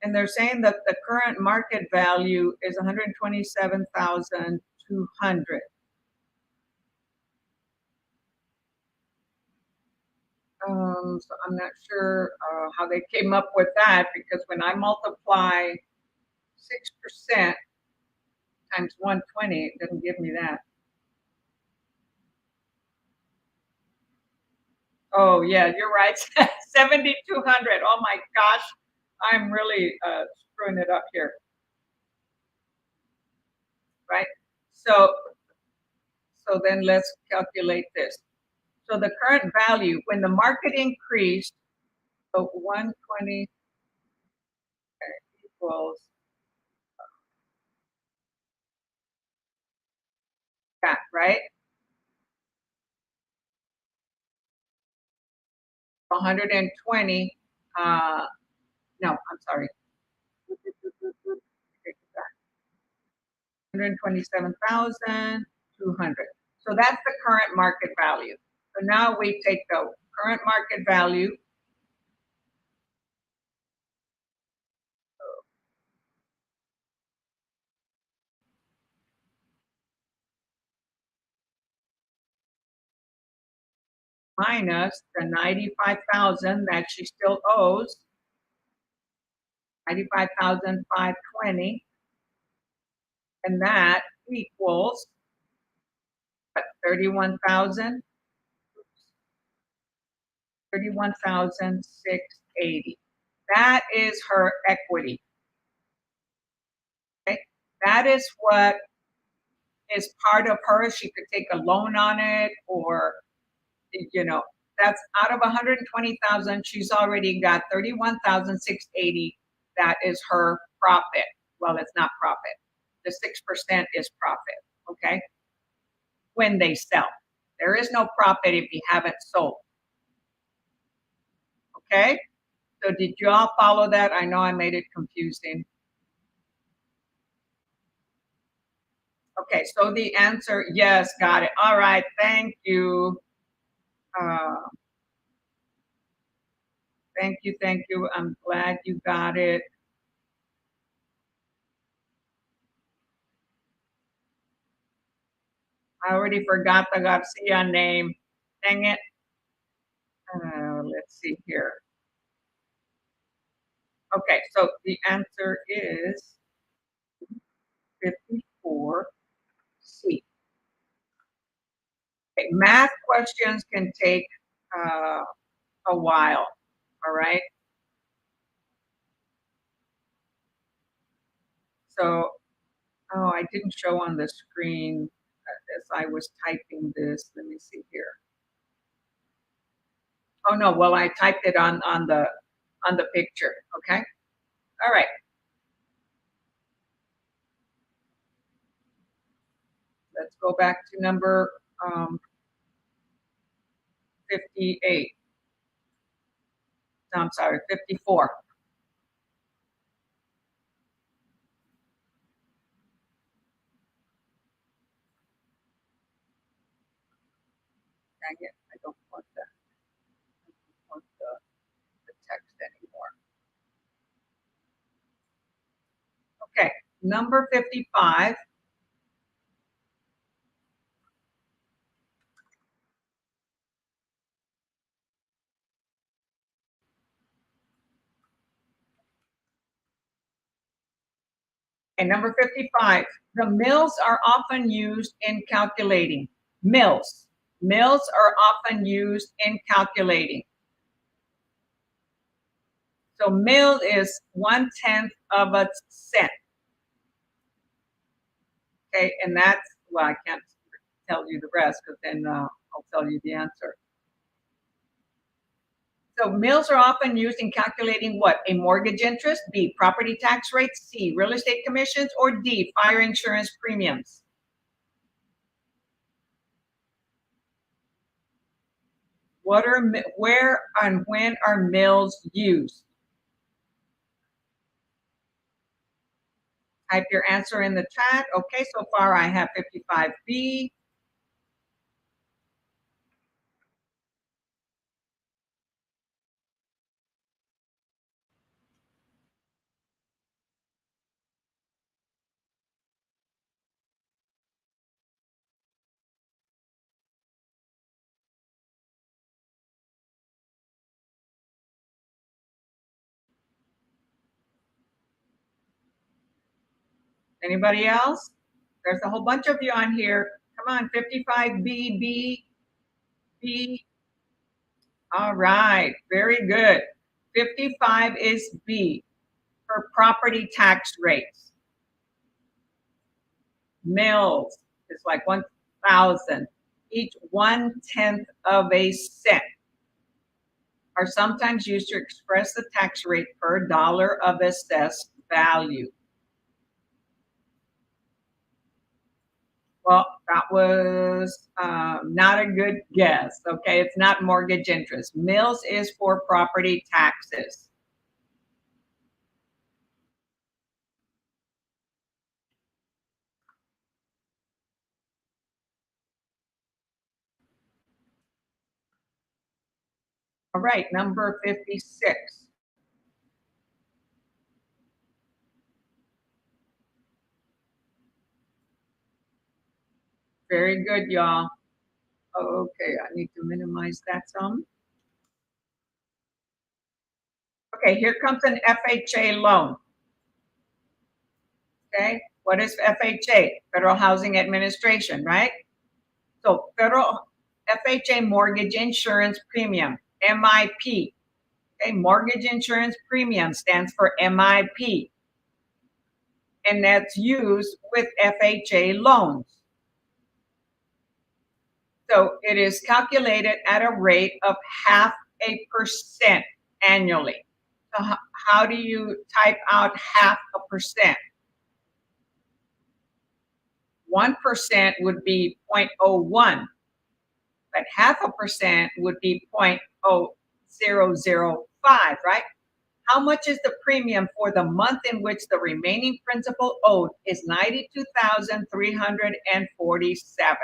And they're saying that the current market value is 127,200. So I'm not sure how they came up with that, because when I multiply 6% times 120, it doesn't give me that. Oh yeah, you're right. 7,200. Oh my gosh, I'm really screwing it up here, right? So then let's calculate this. So the current value when the market increased, so 120 equals that, right? 120. No, I'm sorry. 127,200. So that's the current market value. So now we take the current market value minus the 95,000 that she still owes, 95,520, and that equals 31,000, 31,680. That is her equity. Okay, that is what is part of her. She could take a loan on it, or that's out of 120,000. She's already got 31,680. That is her profit. Well, it's not profit. The 6% is profit. Okay, when they sell, there is no profit if you haven't sold. Okay, so did you all follow that? I know I made it confusing. Okay, so the answer, yes, got it. All right, thank you. Uh, thank you, thank you. I'm glad you got it. I already forgot the Garcia name. Dang it. Let's see here. Okay, so the answer is 54C. Okay, math questions can take a while, all right? So, oh, I didn't show on the screen as I was typing this. Let me see here. Oh no, well, I typed it on the picture. Okay, all right. Let's go back to number 58. No, I'm sorry, 54. Dang it, I don't want that. I don't want the text anymore. Okay, number 55. And number 55, the mills are often used in calculating. Mills. Mills are often used in calculating. So mill is 1/10 of a cent. Okay, and that's, well, I can't tell you the rest, because then I'll tell you the answer. So mills are often used in calculating what? A mortgage interest, B, property tax rates, C, real estate commissions, or D, fire insurance premiums. Where and when are mills used? Type your answer in the chat. Okay, so far I have 55B. Anybody else? There's a whole bunch of you on here. Come on, 55B, B. All right, very good. 55 is B for property tax rates. Mills is like 1,000. Each 1/10 of a cent are sometimes used to express the tax rate per dollar of assessed value. Well, that was not a good guess. Okay, it's not mortgage interest. Mills is for property taxes. All right, number 56. Very good, y'all. Okay, I need to minimize that some. Okay, here comes an FHA loan. Okay, what is FHA? Federal Housing Administration, right? So federal FHA mortgage insurance premium, MIP. Okay, mortgage insurance premium stands for MIP. And that's used with FHA loans. So it is calculated at a rate of 0.5% annually. So how do you type out 0.5%? 1% would be 0.01, but 0.5% would be 0.0005, right? How much is the premium for the month in which the remaining principal owed is 92,347?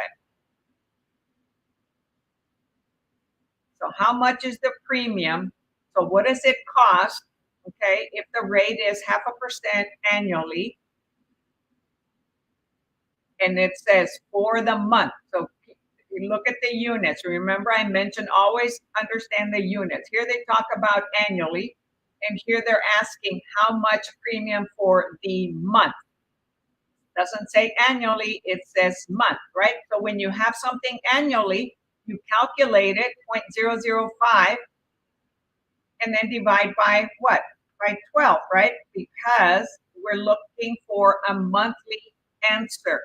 So how much is the premium? So what does it cost? Okay, if the rate is 0.5% annually, and it says for the month. So you look at the units. Remember, I mentioned always understand the units. Here they talk about annually, and here they're asking how much premium for the month. Doesn't say annually, it says month, right? So when you have something annually, you calculate it 0.005 and then divide by what? By 12, right? Because we're looking for a monthly answer.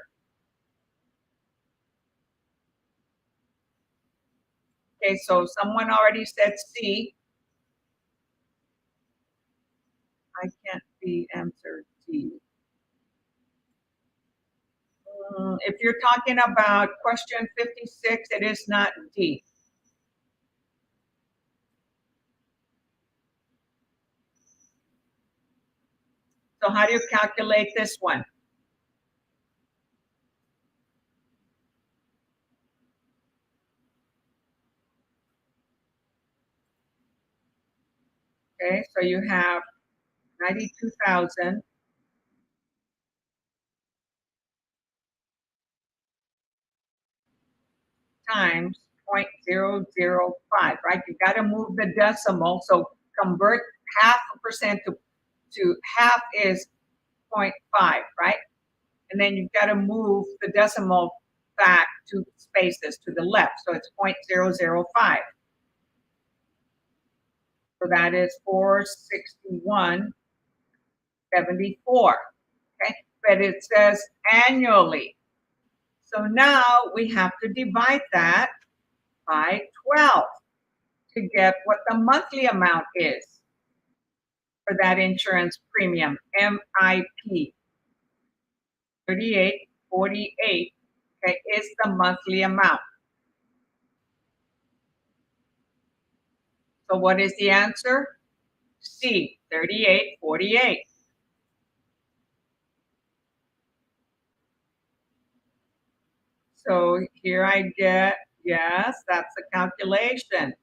Okay, so someone already said C. I can't be answered D. If you're talking about question 56, it is not D. So how do you calculate this one? Okay, so you have 92,000 times 0.005, right? You got to move the decimal. So convert 0.5% to half is 0.5, right? And then you've got to move the decimal back 2 spaces to the left. So it's 0.005. So that is 461.74. Okay, but it says annually. So now we have to divide that by 12 to get what the monthly amount is for that insurance premium, MIP. 3848, okay, is the monthly amount. So what is the answer? C, 3848. So here I get, yes, that's the calculation.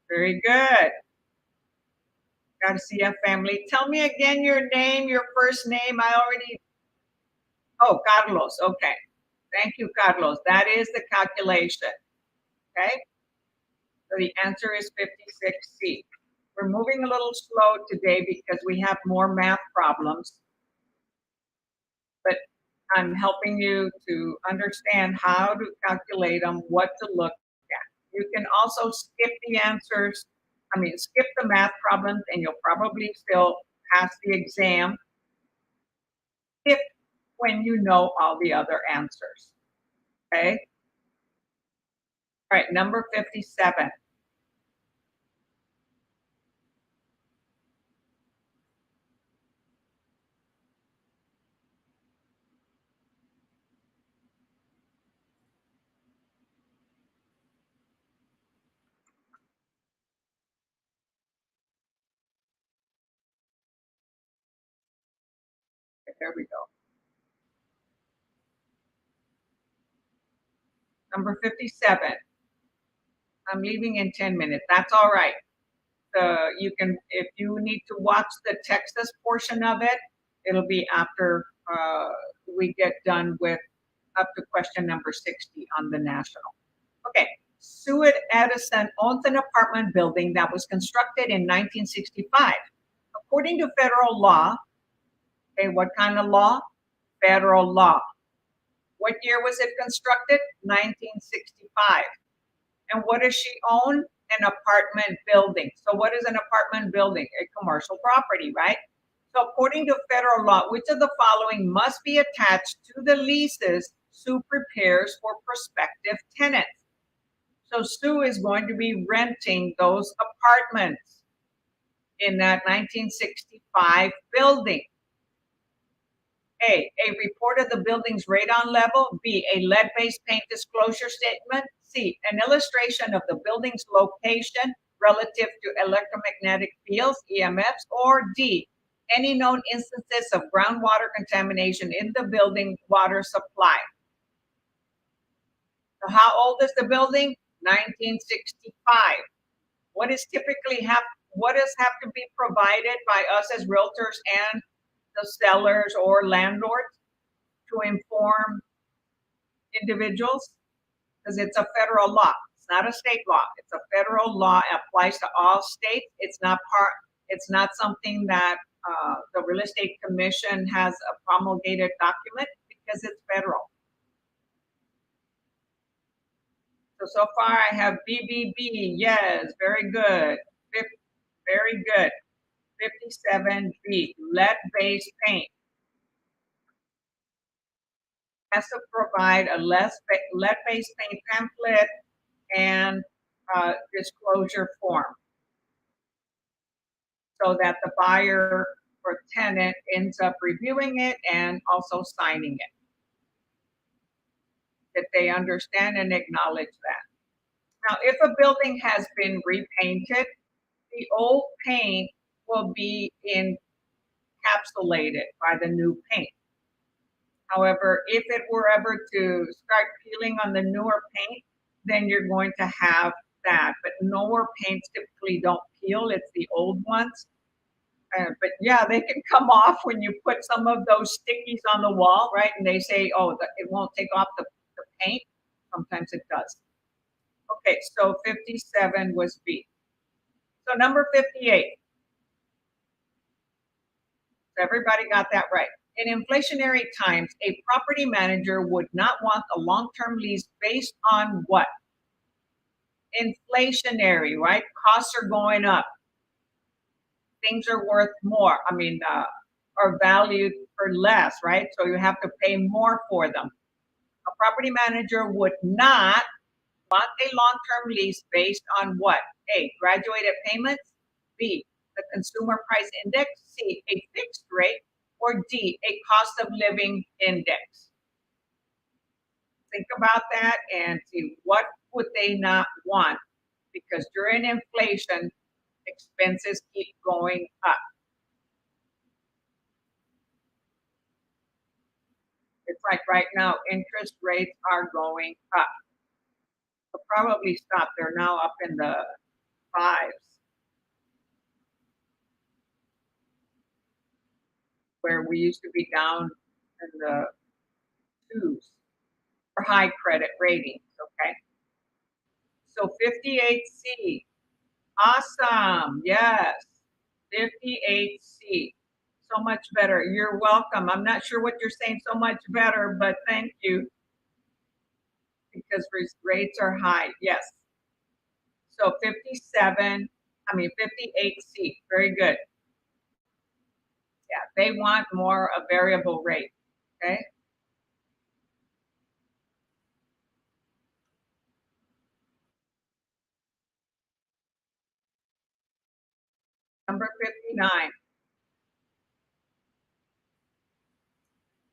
Very good. Garcia family. Tell me again your name, your first name. I already, oh, Carlos. Okay. Thank you, Carlos. That is the calculation. Okay. So the answer is 56C. We're moving a little slow today because we have more math problems, but I'm helping you to understand how to calculate them, what to look at. You can also skip the answers. Skip the math problems and you'll probably still pass the exam if when you know all the other answers. Okay. All right. Number 57. There we go. Number 57. I'm leaving in 10 minutes. That's all right. You can, if you need to watch the Texas portion of it, it'll be after we get done with up to question number 60 on the national. Okay. Sue Edison owns an apartment building that was constructed in 1965. According to federal law, okay, what kind of law? Federal law. What year was it constructed? 1965. And what does she own? An apartment building. So what is an apartment building? A commercial property, right? So according to federal law, which of the following must be attached to the leases Sue prepares for prospective tenants? So Sue is going to be renting those apartments in that 1965 building. A report of the building's radon level. B, a lead-based paint disclosure statement. C, an illustration of the building's location relative to electromagnetic fields, EMFs. Or D, any known instances of groundwater contamination in the building water supply. So how old is the building? 1965. What does have to be provided by us as realtors and the sellers or landlords to inform individuals? Because it's a federal law. It's not a state law. It's a federal law. It applies to all states. It's not something that the Real Estate Commission has a promulgated document because it's federal. So far I have BBB. Yes, very good. Very good. 57B, lead-based paint. Has to provide a lead-based paint pamphlet and disclosure form so that the buyer or tenant ends up reviewing it and also signing it. That they understand and acknowledge that. Now, if a building has been repainted, the old paint will be encapsulated by the new paint. However, if it were ever to start peeling on the newer paint, then you're going to have that. But newer paints typically don't peel, it's the old ones. But yeah, they can come off when you put some of those stickies on the wall, right? And they say, oh, it won't take off the paint. Sometimes it does. Okay, so 57 was B. So number 58. So everybody got that right. In inflationary times, a property manager would not want a long-term lease based on what? Inflationary, right? Costs are going up. Things are worth more. Are valued for less, right? So you have to pay more for them. A property manager would not want a long-term lease based on what? A, graduated payments. B, the consumer price index. C, a fixed rate. Or D, a cost of living index. Think about that and see what would they not want because during inflation, expenses keep going up. It's like right now, interest rates are going up. They'll probably stop. They're now up in the fives, where we used to be down in the twos for high credit ratings. Okay. So 58C. Awesome. Yes. 58C. So much better. You're welcome. I'm not sure what you're saying so much better, but thank you because rates are high. Yes. So 58C. Very good. Yeah. They want more a variable rate. Okay. Number 59.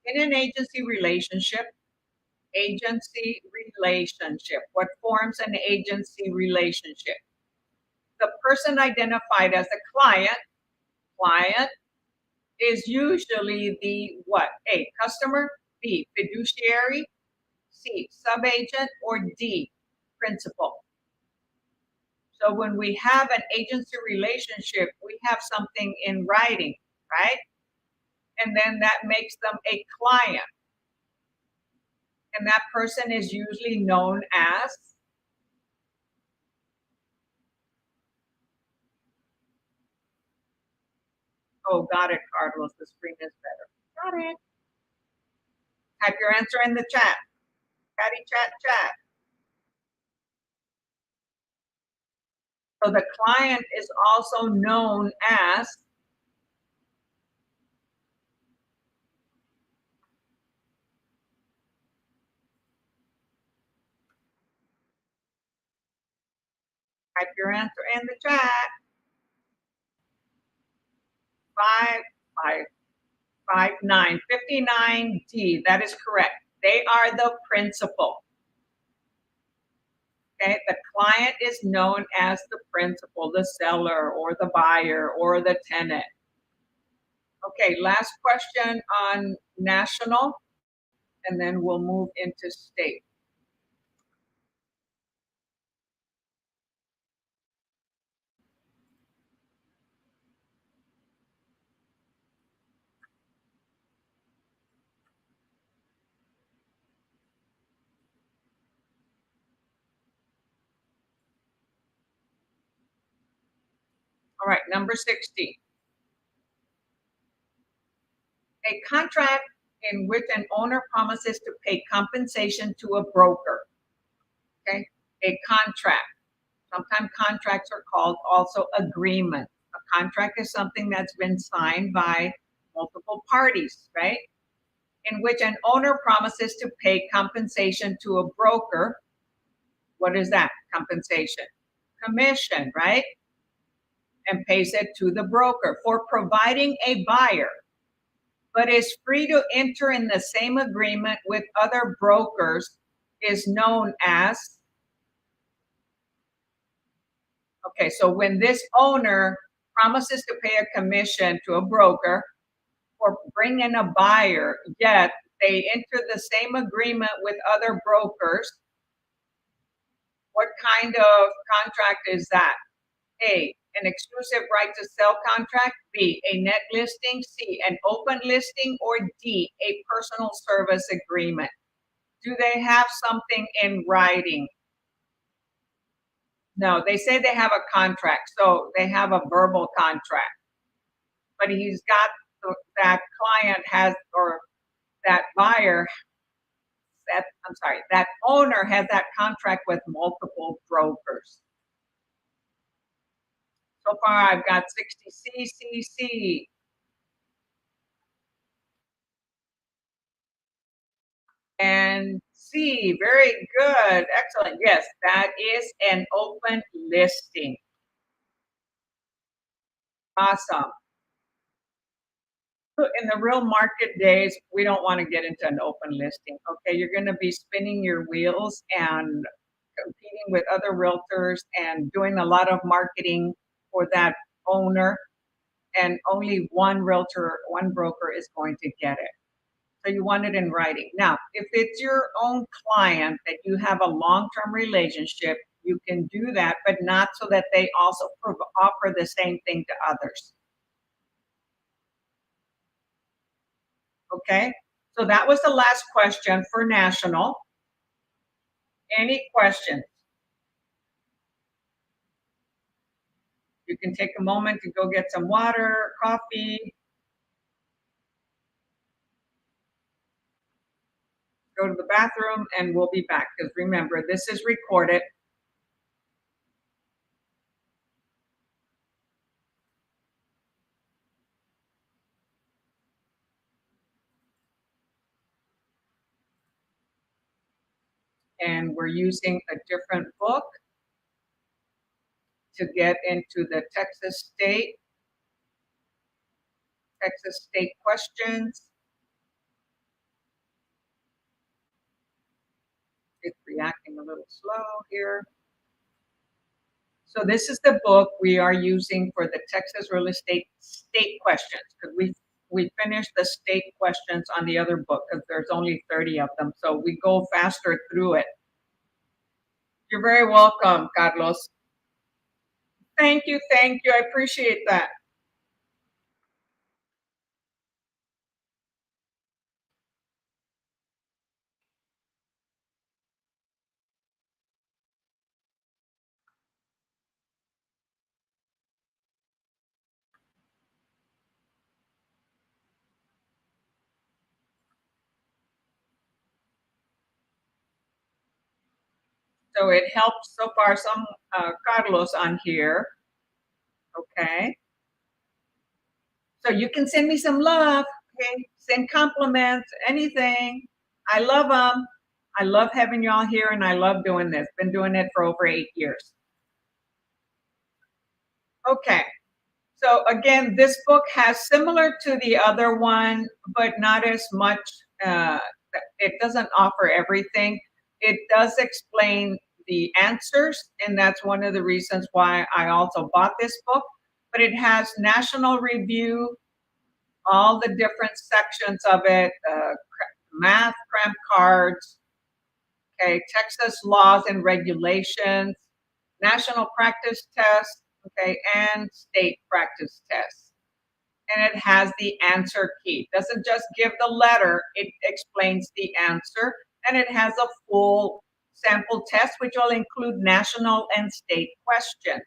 In an agency relationship. What forms an agency relationship? The person identified as a client is usually the what? A, customer, B, fiduciary, C, subagent, or D, principal. So when we have an agency relationship, we have something in writing, right? And then that makes them a client. And that person is usually known as, oh, got it, Carlos, the screen is better. Got it. Type your answer in the chat. Chatty chat chat. So the client is also known as, type your answer in the chat. 5559, 59D. That is correct. They are the principal. Okay, the client is known as the principal, the seller, or the buyer, or the tenant. Okay, last question on national, and then we'll move into state. All right, number 60. A contract in which an owner promises to pay compensation to a broker. Okay, a contract. Sometimes contracts are called also agreement. A contract is something that's been signed by multiple parties, right? In which an owner promises to pay compensation to a broker. What is that? Compensation. Commission, right? And pays it to the broker for providing a buyer, but is free to enter in the same agreement with other brokers, is known as, okay, so when this owner promises to pay a commission to a broker for bringing a buyer, yet they enter the same agreement with other brokers, what kind of contract is that? A, an exclusive right to sell contract, B, a net listing, C, an open listing, or D, a personal service agreement. Do they have something in writing? No, they say they have a contract, so they have a verbal contract. But he's got that client has, or that buyer, that owner has that contract with multiple brokers. So far, I've got 60 C, C, C. And C, very good, excellent. Yes, that is an open listing. Awesome. In the real market days, we don't want to get into an open listing. Okay, you're going to be spinning your wheels and competing with other realtors and doing a lot of marketing for that owner, and only one realtor, one broker is going to get it. So you want it in writing. Now, if it's your own client that you have a long-term relationship, you can do that, but not so that they also offer the same thing to others. Okay, so that was the last question for national. Any questions? You can take a moment to go get some water, coffee, go to the bathroom, and we'll be back. Because remember, this is recorded. And we're using a different book to get into the Texas State questions. It's reacting a little slow here. So this is the book we are using for the Texas real estate state questions, because we finished the state questions on the other book because there's only 30 of them. So we go faster through it. You're very welcome, Carlos. Thank you. Thank you. I appreciate that. So it helps so far. Some Carlos on here. Okay. So you can send me some love. Okay. Send compliments, anything. I love them. I love having y'all here, and I love doing this. Been doing it for over 8 years. Okay. So again, this book has similar to the other one, but not as much. It doesn't offer everything. It does explain the answers, and that's one of the reasons why I also bought this book. But it has national review, all the different sections of it, math cramp cards, okay, Texas laws and regulations, national practice test, okay, and state practice test. And it has the answer key. It doesn't just give the letter, it explains the answer, and it has a full sample test, which will include national and state questions.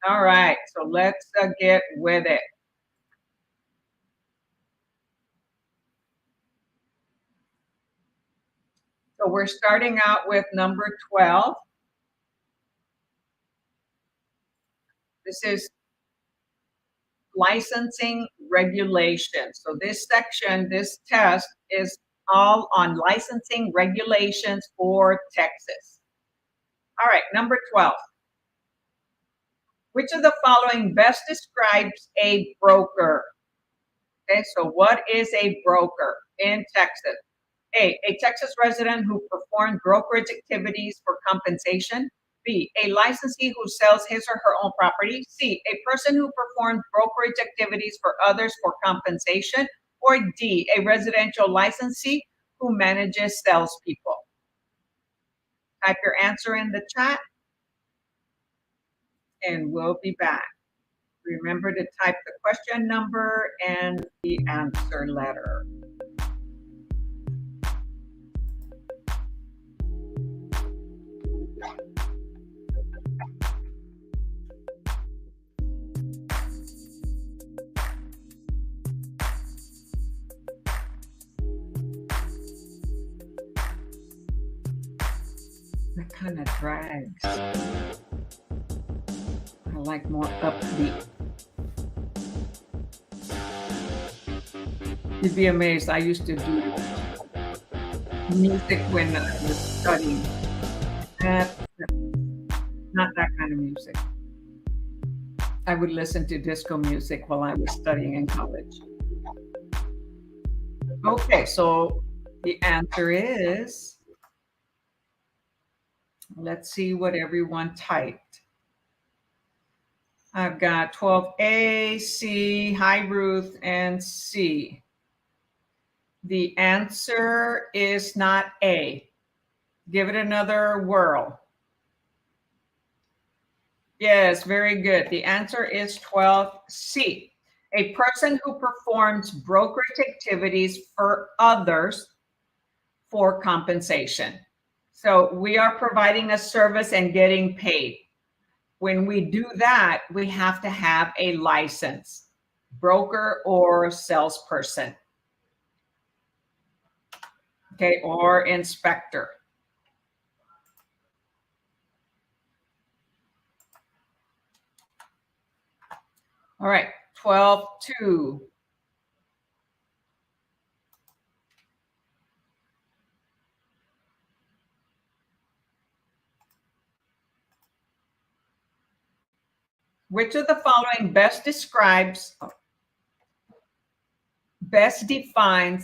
All right, so let's get with it. So we're starting out with number 12. This is licensing regulations. So this section, this test is all on licensing regulations for Texas. All right, number 12. Which of the following best describes a broker? Okay, so what is a broker in Texas? A Texas resident who performed brokerage activities for compensation. B, a licensee who sells his or her own property. C, a person who performs brokerage activities for others for compensation. Or D, a residential licensee who manages salespeople. Type your answer in the chat, and we'll be back. Remember to type the question number and the answer letter. That kind of drags. I like more upbeat. You'd be amazed. I used to do music when I was studying. Not that kind of music. I would listen to disco music while I was studying in college. Okay, so the answer is Let's see what everyone typed. I've got 12A, C, hi Ruth, and C. The answer is not A. Give it another whirl. Yes, very good. The answer is 12C. A person who performs brokerage activities for others for compensation. So we are providing a service and getting paid. When we do that, we have to have a license, broker or salesperson, okay, or inspector. All right, 12.2. Which of the following best defines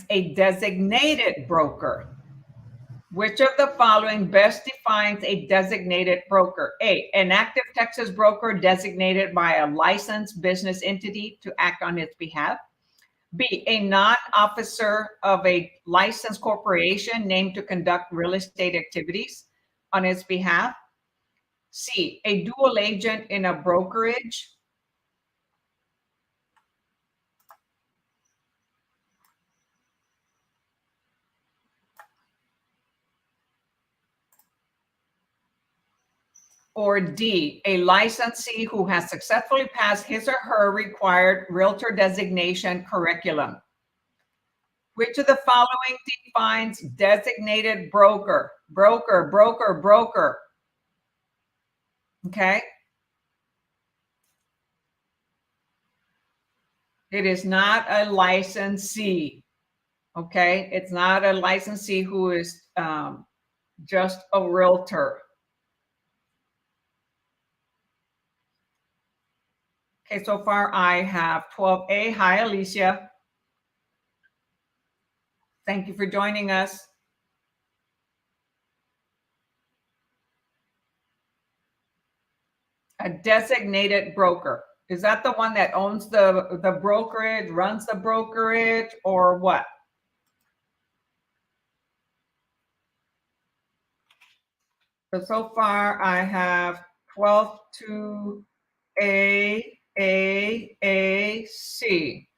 a designated broker? Which of the following best defines a designated broker? A, an active Texas broker designated by a licensed business entity to act on its behalf. B, a non-officer of a licensed corporation named to conduct real estate activities on its behalf. C, a dual agent in a brokerage. Or D, a licensee who has successfully passed his or her required realtor designation curriculum. Which of the following defines designated broker? Broker, broker, broker. Okay. It is not a licensee. Okay. It's not a licensee who is just a realtor. Okay, so far I have 12A. Hi, Alicia. Thank you for joining us. A designated broker. Is that the one that owns the brokerage, runs the brokerage, or what? So far I have 12.2A, A, C.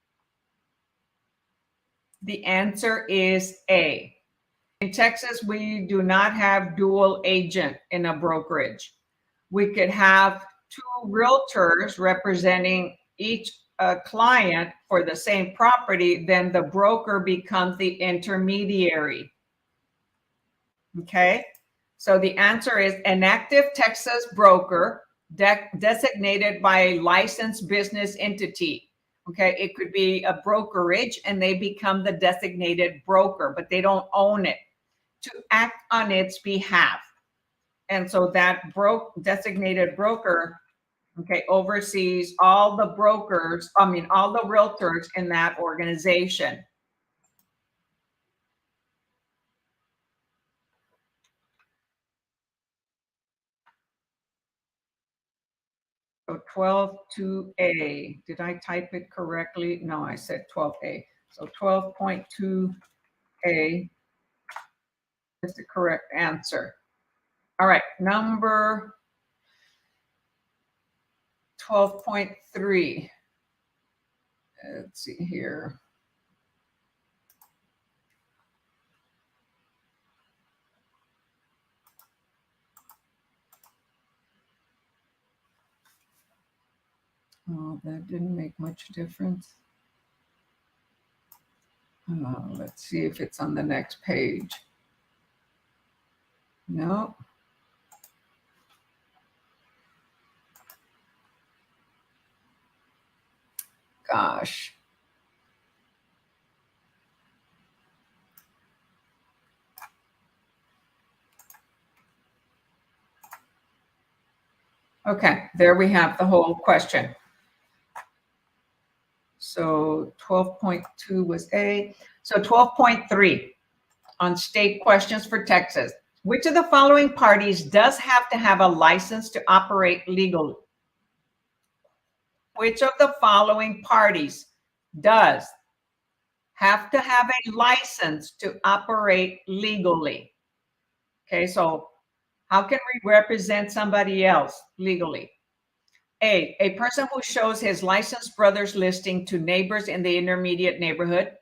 The answer is A. In Texas, we do not have dual agent in a brokerage. We could have two realtors representing each client for the same property, then the broker becomes the intermediary. Okay, so the answer is an active Texas broker designated by a licensed business entity. Okay, it could be a brokerage and they become the designated broker, but they don't own it, to act on its behalf. And so that designated broker, okay, oversees all the brokers, all the realtors in that organization. So 12.2A, did I type it correctly? No, I said 12A. So 12.2A is the correct answer. All right, number 12.3. Let's see here. Oh, that didn't make much difference. Let's see if it's on the next page. No. Gosh. Okay, there we have the whole question. So 12.2 was A. So 12.3 on state questions for Texas. Which of the following parties does have to have a license to operate legally? Which of the following parties does have to have a license to operate legally? Okay, so how can we represent somebody else legally? A person who shows his licensed brother's listing to neighbors in the intermediate neighborhood.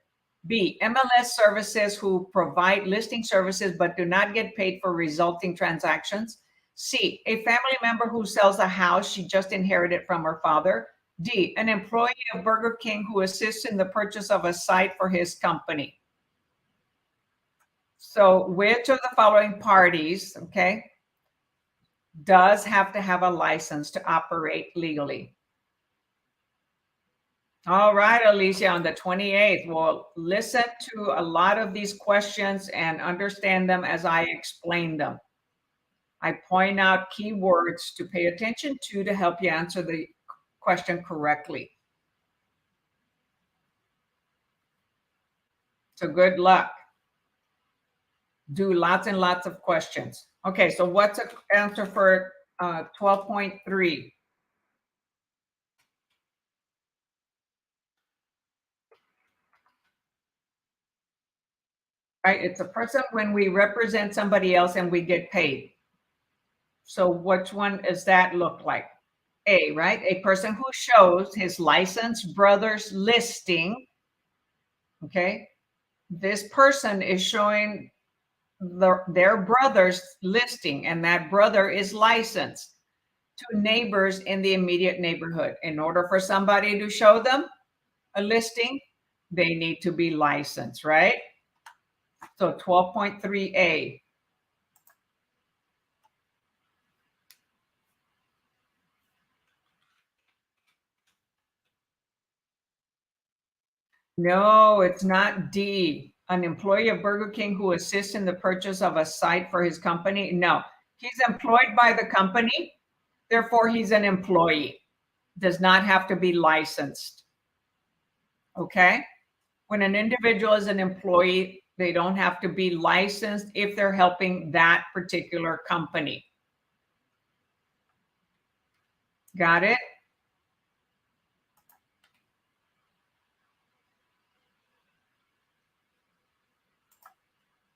B, MLS services who provide listing services but do not get paid for resulting transactions. C, a family member who sells a house she just inherited from her father. D, an employee of Burger King who assists in the purchase of a site for his company. So which of the following parties, okay, does have to have a license to operate legally? All right, Alicia, on the 28th, we'll listen to a lot of these questions and understand them as I explain them. I point out keywords to pay attention to help you answer the question correctly. So good luck. Do lots and lots of questions. Okay, so what's the answer for 12.3? Right, it's a person when we represent somebody else and we get paid. So which one does that look like? A, right? A person who shows his licensed brother's listing. Okay. This person is showing their brother's listing, and that brother is licensed to neighbors in the immediate neighborhood. In order for somebody to show them a listing, they need to be licensed, right? So 12.3A. No, it's not D. An employee of Burger King who assists in the purchase of a site for his company. No, he's employed by the company. Therefore, he's an employee. Does not have to be licensed. Okay? When an individual is an employee, they don't have to be licensed if they're helping that particular company. Got it?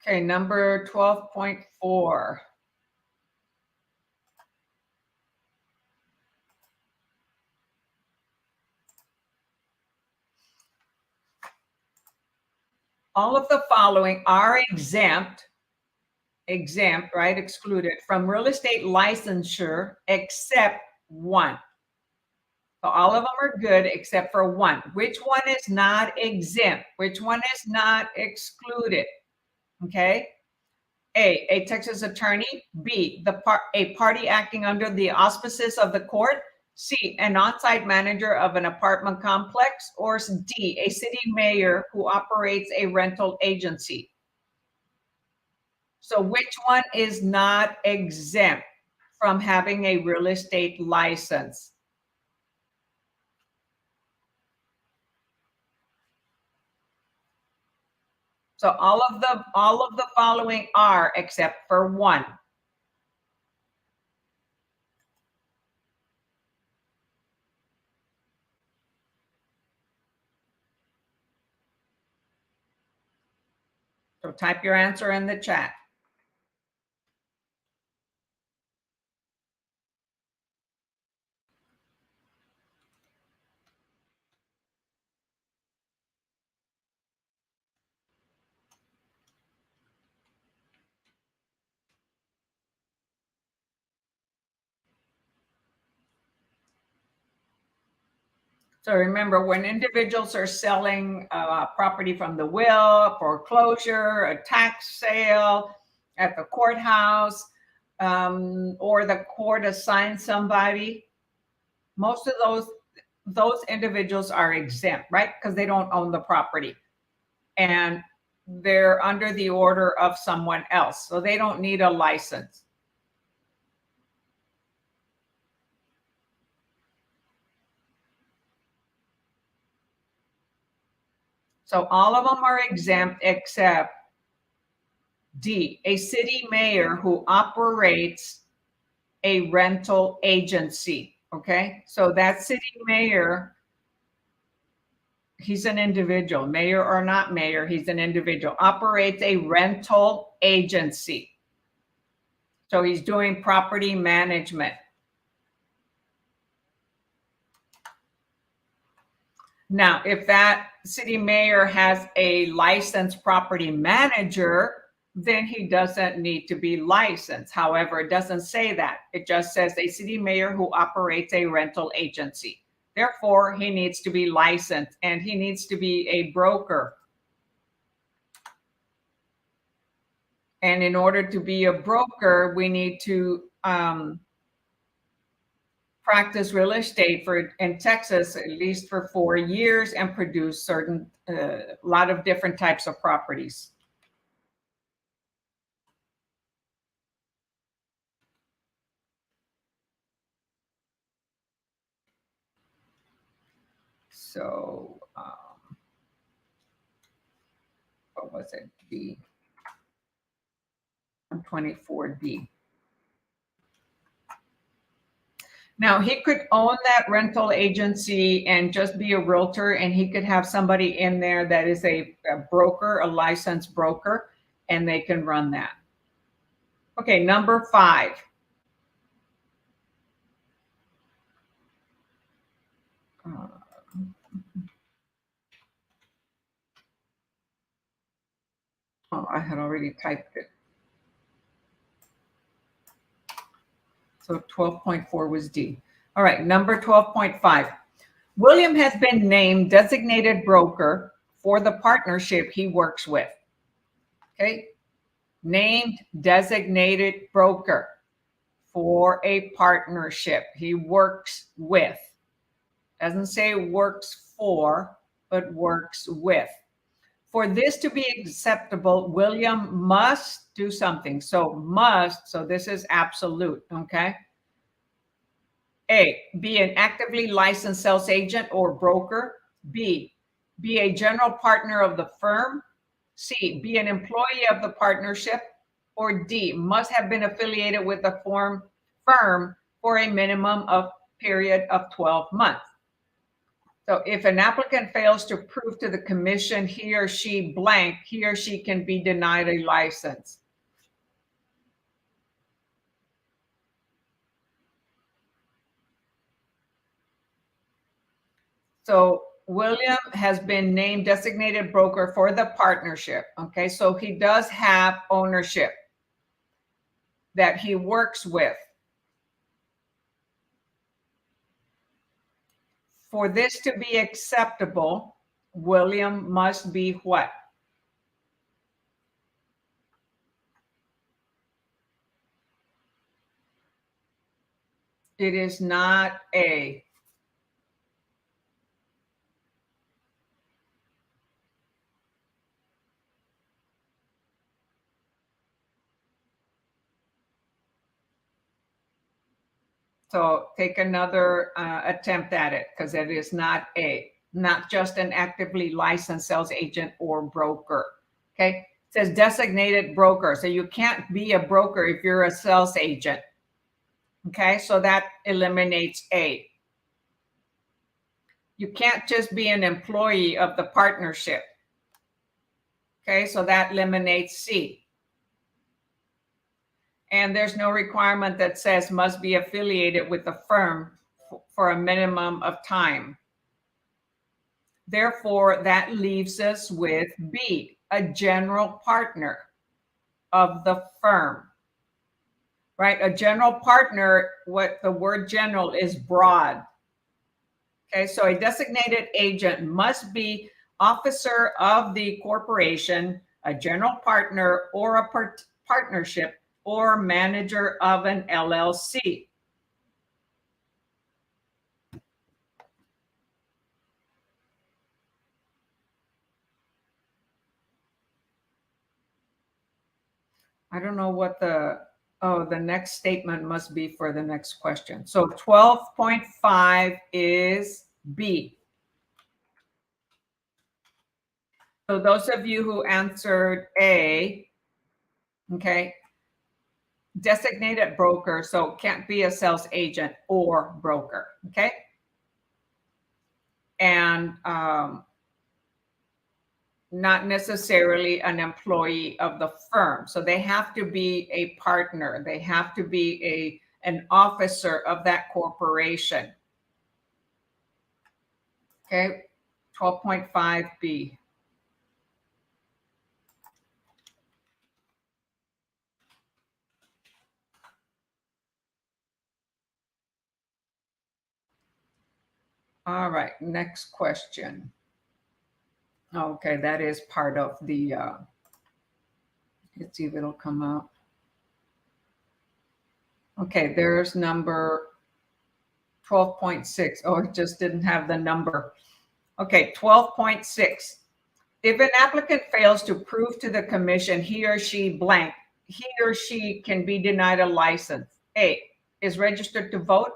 Okay, number 12.4. All of the following are exempt, right, excluded from real estate licensure except one. So all of them are good except for one. Which one is not exempt? Which one is not excluded? Okay. A Texas attorney. B, a party acting under the auspices of the court. C, an on-site manager of an apartment complex. Or D, a city mayor who operates a rental agency. So which one is not exempt from having a real estate license? So all of the following are except for one. So type your answer in the chat. So remember, when individuals are selling property from the will, foreclosure, a tax sale, at the courthouse, or the court assigns somebody, most of those individuals are exempt, right? Because they don't own the property. And they're under the order of someone else. So they don't need a license. So all of them are exempt except D, a city mayor who operates a rental agency. Okay, so that city mayor, he's an individual, mayor or not mayor, he's an individual, operates a rental agency. So he's doing property management. Now, if that city mayor has a licensed property manager, then he doesn't need to be licensed. However, it doesn't say that. It just says a city mayor who operates a rental agency. Therefore, he needs to be licensed and he needs to be a broker. And in order to be a broker, we need to practice real estate in Texas at least for 4 years and produce certain lot of different types of properties. So what was it? D. 124D. Now he could own that rental agency and just be a realtor, and he could have somebody in there that is a broker, a licensed broker, and they can run that. Okay, number 5. Oh, I had already typed it. So 12.4 was D. All right, number 12.5. William has been named designated broker for the partnership he works with. Okay, named designated broker for a partnership he works with. Doesn't say works for, but works with. For this to be acceptable, William must do something. So must, so this is absolute, okay? A, be an actively licensed sales agent or broker. B, be a general partner of the firm. C, be an employee of the partnership. Or D, must have been affiliated with the firm for a minimum of period of 12 months. So if an applicant fails to prove to the commission he or she blank, he or she can be denied a license. So William has been named designated broker for the partnership. Okay, so he does have ownership that he works with. For this to be acceptable, William must be what? It is not A. So take another attempt at it, because it is not A, not just an actively licensed sales agent or broker. Okay, it says designated broker. So you can't be a broker if you're a sales agent. Okay, so that eliminates A. You can't just be an employee of the partnership. Okay, so that eliminates C. And there's no requirement that says must be affiliated with the firm for a minimum of time. Therefore, that leaves us with B, a general partner of the firm, right? A general partner, what the word general is broad. Okay, so a designated agent must be officer of the corporation, a general partner or a partnership, or manager of an LLC. I don't know what the next statement must be for the next question. So 12.5 is B. So those of you who answered A, Okay. Designated broker, so can't be a sales agent or broker. Okay. And not necessarily an employee of the firm. So they have to be a partner. They have to be an officer of that corporation. Okay. 12.5B. All right, next question. Okay, that is part of the, let's see if it'll come out. Okay, there's number 12.6. Oh, it just didn't have the number. Okay, 12.6. If an applicant fails to prove to the commission he or she blank, he or she can be denied a license. A, is registered to vote.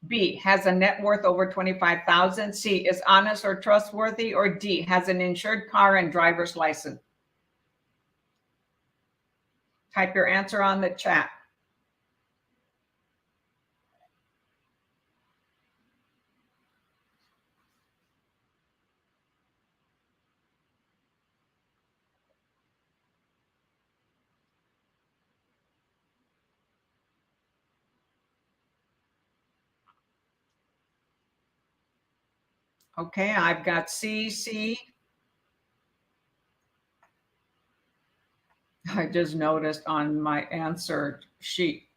B, has a net worth over 25,000. C, is honest or trustworthy. Or D, has an insured car and driver's license. Type your answer on the chat. Okay, I've got C, C. I just noticed on my answer sheet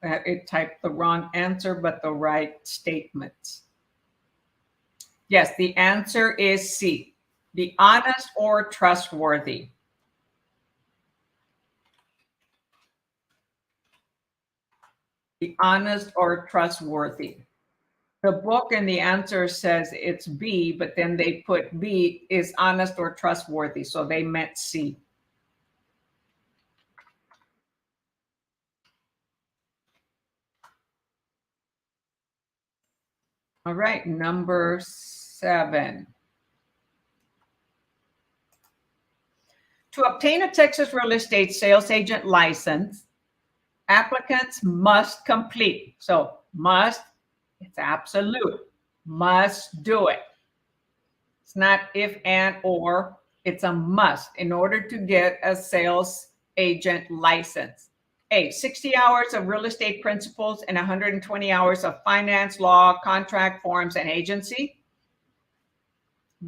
that it typed the wrong answer, but the right statements. Yes, the answer is C. Be honest or trustworthy. Be honest or trustworthy. The book and the answer says it's B, but then they put B is honest or trustworthy. So they meant C. All right, number 7. To obtain a Texas real estate sales agent license, applicants must complete. So must, it's absolute, must do it. It's not if and or, it's a must in order to get a sales agent license. A, 60 hours of real estate principles and 120 hours of finance, law, contract forms, and agency.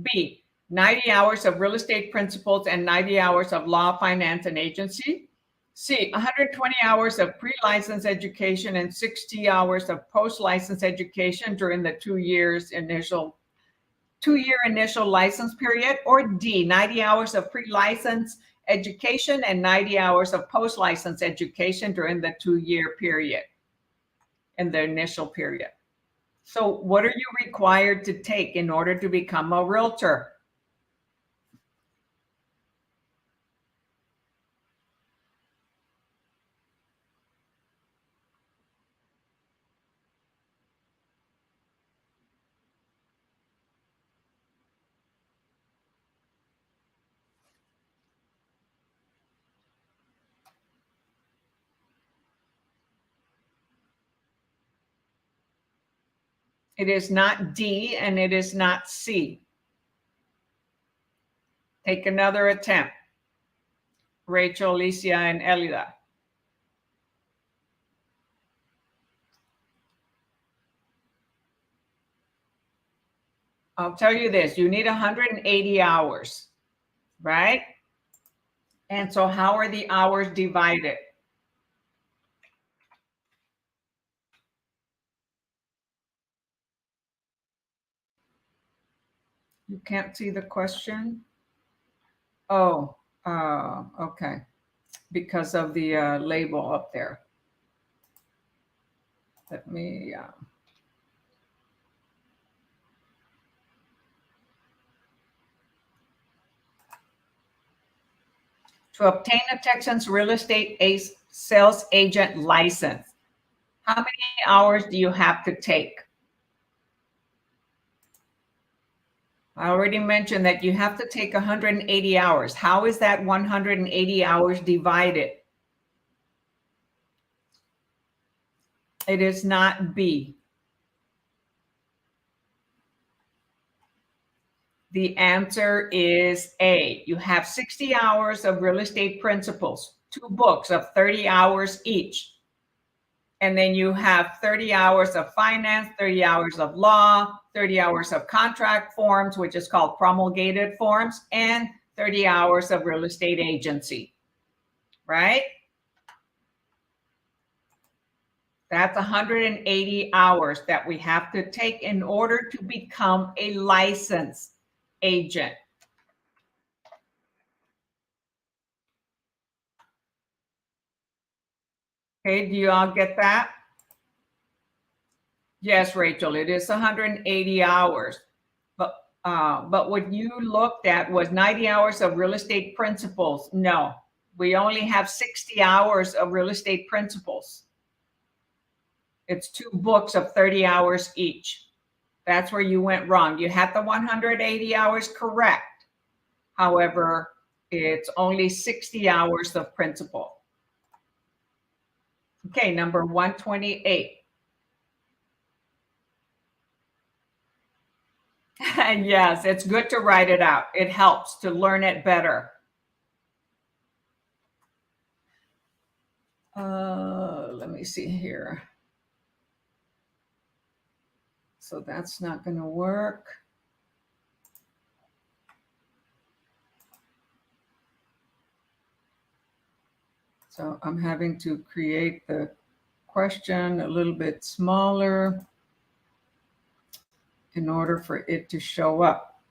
B, 90 hours of real estate principles and 90 hours of law, finance, and agency. C, 120 hours of pre-license education and 60 hours of post-license education during the 2-year initial license period. Or D, 90 hours of pre-license education and 90 hours of post-license education during the 2-year period in the initial period. So what are you required to take in order to become a realtor? It is not D and it is not C. Take another attempt. Rachel, Alicia, and Elida. I'll tell you this, you need 180 hours, right? And so how are the hours divided? You can't see the question? Oh, okay. Because of the label up there. Let me, to obtain a Texas real estate sales agent license, how many hours do you have to take? I already mentioned that you have to take 180 hours. How is that 180 hours divided? It is not B. The answer is A. You have 60 hours of real estate principles, 2 books of 30 hours each. And then you have 30 hours of finance, 30 hours of law, 30 hours of contract forms, which is called promulgated forms, and 30 hours of real estate agency, right? That's 180 hours that we have to take in order to become a licensed agent. Okay, do you all get that? Yes, Rachel, it is 180 hours. But what you looked at was 90 hours of real estate principles. No, we only have 60 hours of real estate principles. It's 2 books of 30 hours each. That's where you went wrong. You had the 180 hours correct. However, it's only 60 hours of principle. Okay, number 128. Yes, it's good to write it out. It helps to learn it better. Let me see here. So that's not going to work. So I'm having to create the question a little bit smaller in order for it to show up.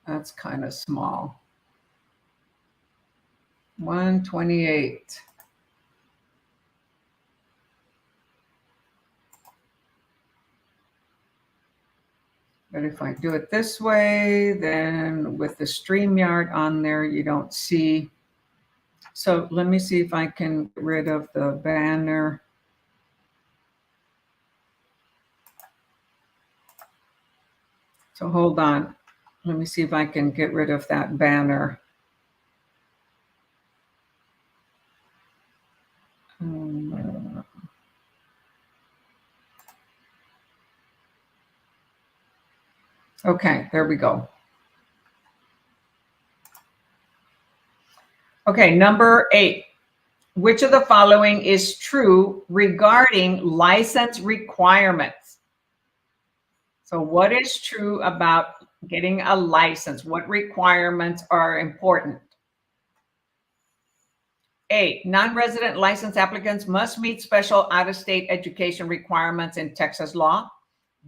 That's kind of small. 128. But if I do it this way, then with the StreamYard on there, you don't see. So let me see if I can get rid of the banner. So hold on. Let me see if I can get rid of that banner. Okay, there we go. Okay, number 8. Which of the following is true regarding license requirements? So what is true about getting a license? What requirements are important? A, non-resident license applicants must meet special out-of-state education requirements in Texas law.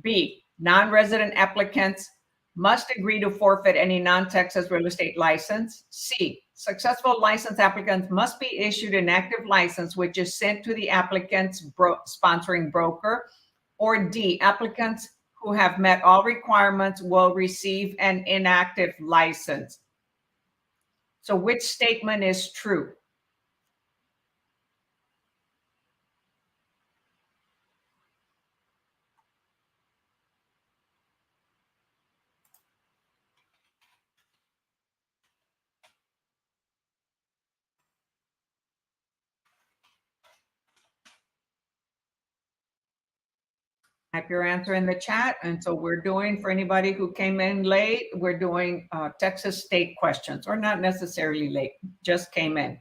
B, non-resident applicants must agree to forfeit any non-Texas real estate license. C, successful license applicants must be issued an active license, which is sent to the applicant's sponsoring broker. Or D, applicants who have met all requirements will receive an inactive license. So which statement is true? Type your answer in the chat. And so we're doing, for anybody who came in late, we're doing Texas state questions, or not necessarily late, just came in.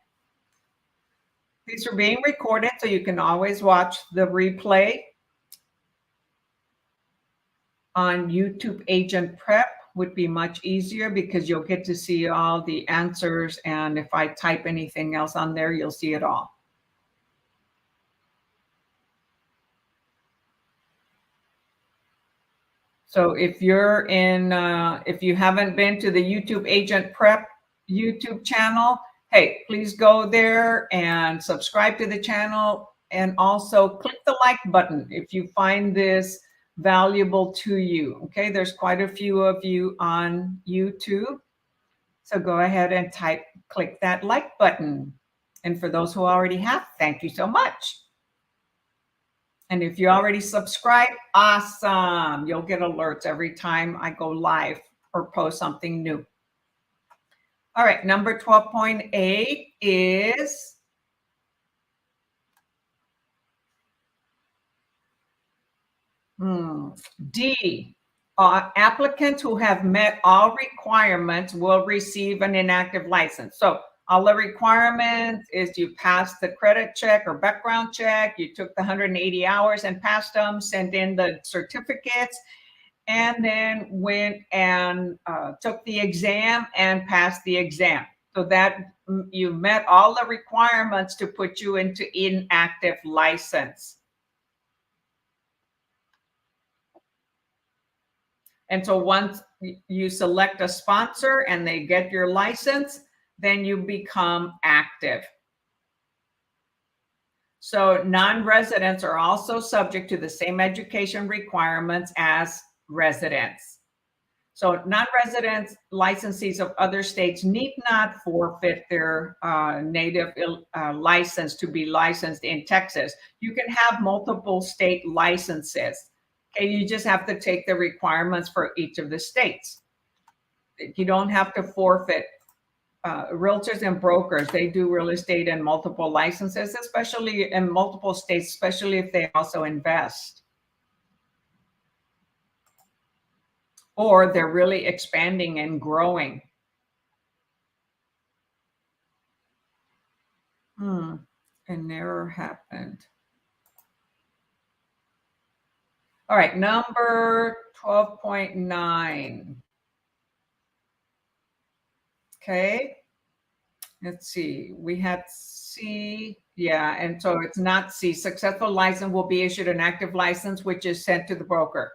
These are being recorded, so you can always watch the replay on YouTube. AgentPrep would be much easier because you'll get to see all the answers. And if I type anything else on there, you'll see it all. So if you're in, if you haven't been to the YouTube AgentPrep YouTube channel, hey, please go there and subscribe to the channel, and also click the like button if you find this valuable to you. Okay, there's quite a few of you on YouTube. So go ahead and click that like button. And for those who already have, thank you so much. And if you already subscribed, awesome. You'll get alerts every time I go live or post something new. All right, number 12.8 is D. Applicants who have met all requirements will receive an inactive license. So all the requirements is you passed the credit check or background check, you took the 180 hours and passed them, sent in the certificates, and then went and took the exam and passed the exam. So that you met all the requirements to put you into inactive license. And so once you select a sponsor and they get your license, then you become active. So non-residents are also subject to the same education requirements as residents. So non-residents licensees of other states need not forfeit their native license to be licensed in Texas. You can have multiple state licenses. Okay, you just have to take the requirements for each of the states. You don't have to forfeit. Realtors and brokers, they do real estate in multiple licenses, especially in multiple states, especially if they also invest. Or they're really expanding and growing. An error happened. All right, number 12.9. Okay, let's see. We had C, yeah, and so it's not C. Successful license will be issued an active license, which is sent to the broker.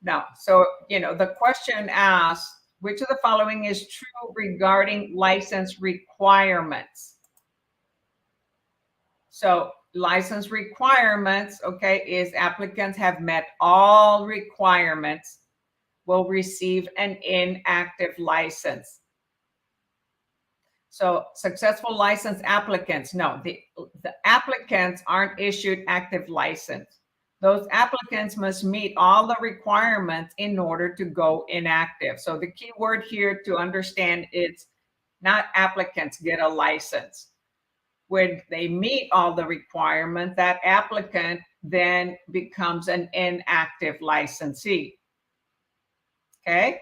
Now, so, the question asks, which of the following is true regarding license requirements? So license requirements, okay, is applicants have met all requirements will receive an inactive license. So successful license applicants, no, the applicants aren't issued active license. Those applicants must meet all the requirements in order to go inactive. So the key word here to understand is not applicants get a license. When they meet all the requirements, that applicant then becomes an inactive licensee. Okay?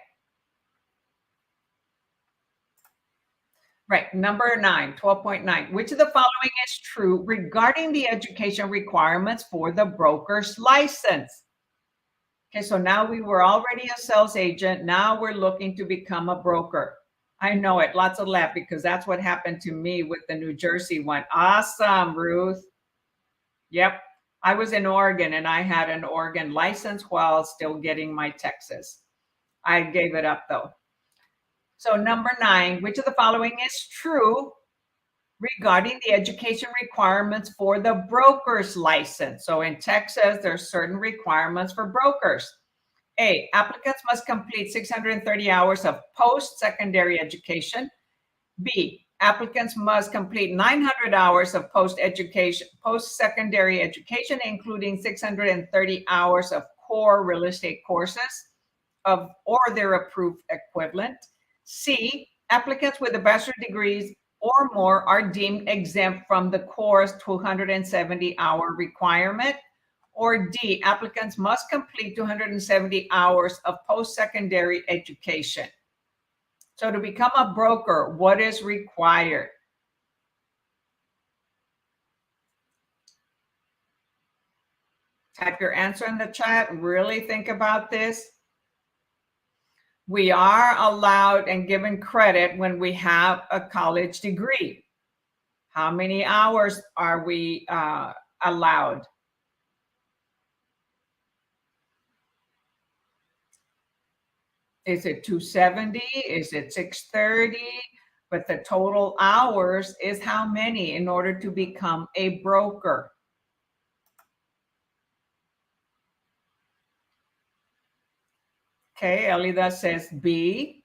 Right, number 9, 12.9. Which of the following is true regarding the education requirements for the broker's license? Okay, so now we were already a sales agent. Now we're looking to become a broker. I know it, lots of laugh, because that's what happened to me with the New Jersey one. Awesome, Ruth. Yep, I was in Oregon and I had an Oregon license while still getting my Texas. I gave it up though. So number 9, which of the following is true regarding the education requirements for the broker's license? So in Texas, there's certain requirements for brokers. A, applicants must complete 630 hours of post-secondary education. B, applicants must complete 900 hours of post-secondary education, including 630 hours of core real estate courses or their approved equivalent. C, applicants with a bachelor's degrees or more are deemed exempt from the core's 270-hour requirement. Or D, applicants must complete 270 hours of post-secondary education. So to become a broker, what is required? Type your answer in the chat. Really think about this. We are allowed and given credit when we have a college degree. How many hours are we allowed? Is it 270? Is it 630? But the total hours is how many in order to become a broker? Okay, Elida says B.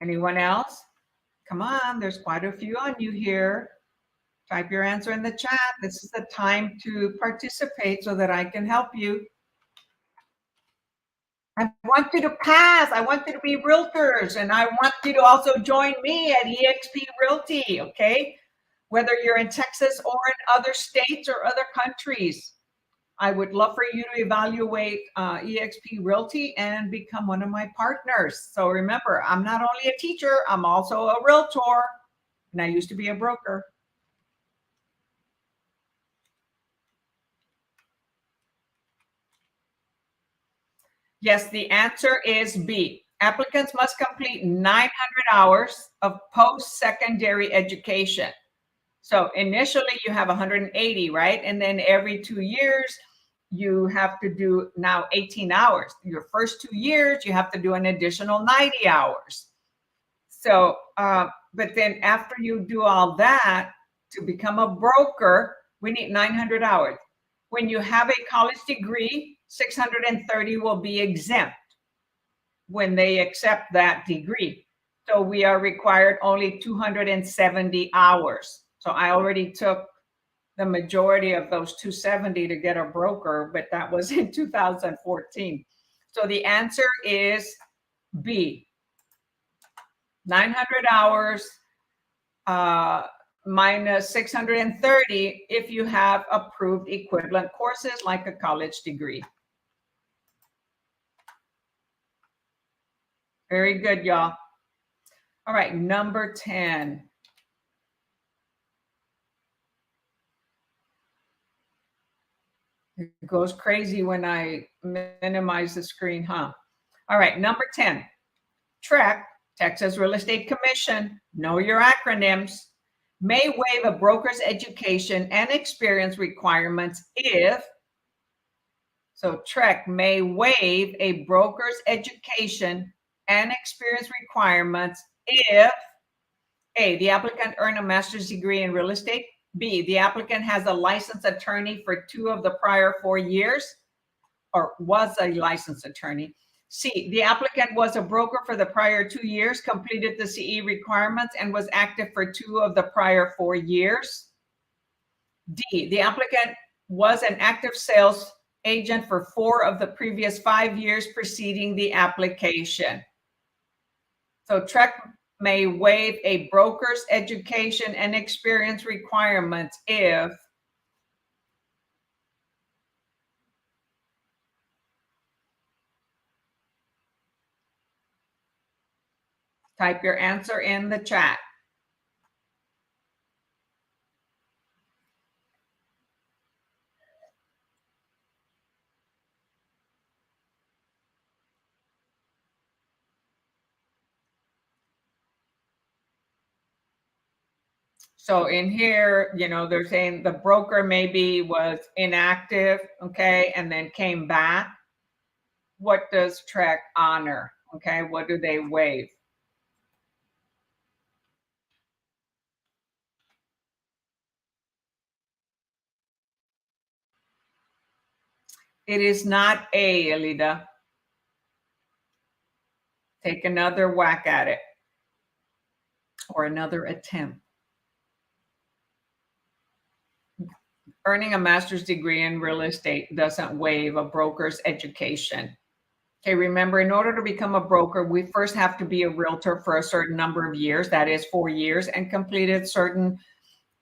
Anyone else? Come on, there's quite a few on you here. Type your answer in the chat. This is the time to participate so that I can help you. I want you to pass. I want you to be realtors, and I want you to also join me at eXp Realty, okay? Whether you're in Texas or in other states or other countries, I would love for you to evaluate eXp Realty and become one of my partners. So remember, I'm not only a teacher, I'm also a realtor, and I used to be a broker. Yes, the answer is B. Applicants must complete 900 hours of post-secondary education. So initially you have 180, right? And then every 2 years, you have to do now 18 hours. Your first 2 years, you have to do an additional 90 hours. So, but then after you do all that, to become a broker, we need 900 hours. When you have a college degree, 630 will be exempt when they accept that degree. So we are required only 270 hours. So I already took the majority of those 270 to get a broker, but that was in 2014. So the answer is B. 900 hours minus 630 if you have approved equivalent courses like a college degree. Very good, y'all. All right, number 10. It goes crazy when I minimize the screen, huh? All right, number 10. TREC, Texas Real Estate Commission, know your acronyms, may waive a broker's education and experience requirements if, so TREC may waive a broker's education and experience requirements if A, the applicant earned a master's degree in real estate, B, the applicant has a licensed attorney for 2 of the prior 4 years, or was a licensed attorney. C, the applicant was a broker for the prior 2 years, completed the CE requirements, and was active for 2 of the prior 4 years. D, the applicant was an active sales agent for 4 of the previous 5 years preceding the application. So TREC may waive a broker's education and experience requirements if type your answer in the chat. So in here, you know, they're saying the broker maybe was inactive, okay, and then came back. What does TREC honor? Okay, what do they waive? It is not A, Alida. Take another whack at it or another attempt. Earning a master's degree in real estate doesn't waive a broker's education. Okay, remember, in order to become a broker, we first have to be a realtor for a certain number of years, that is 4 years, and completed certain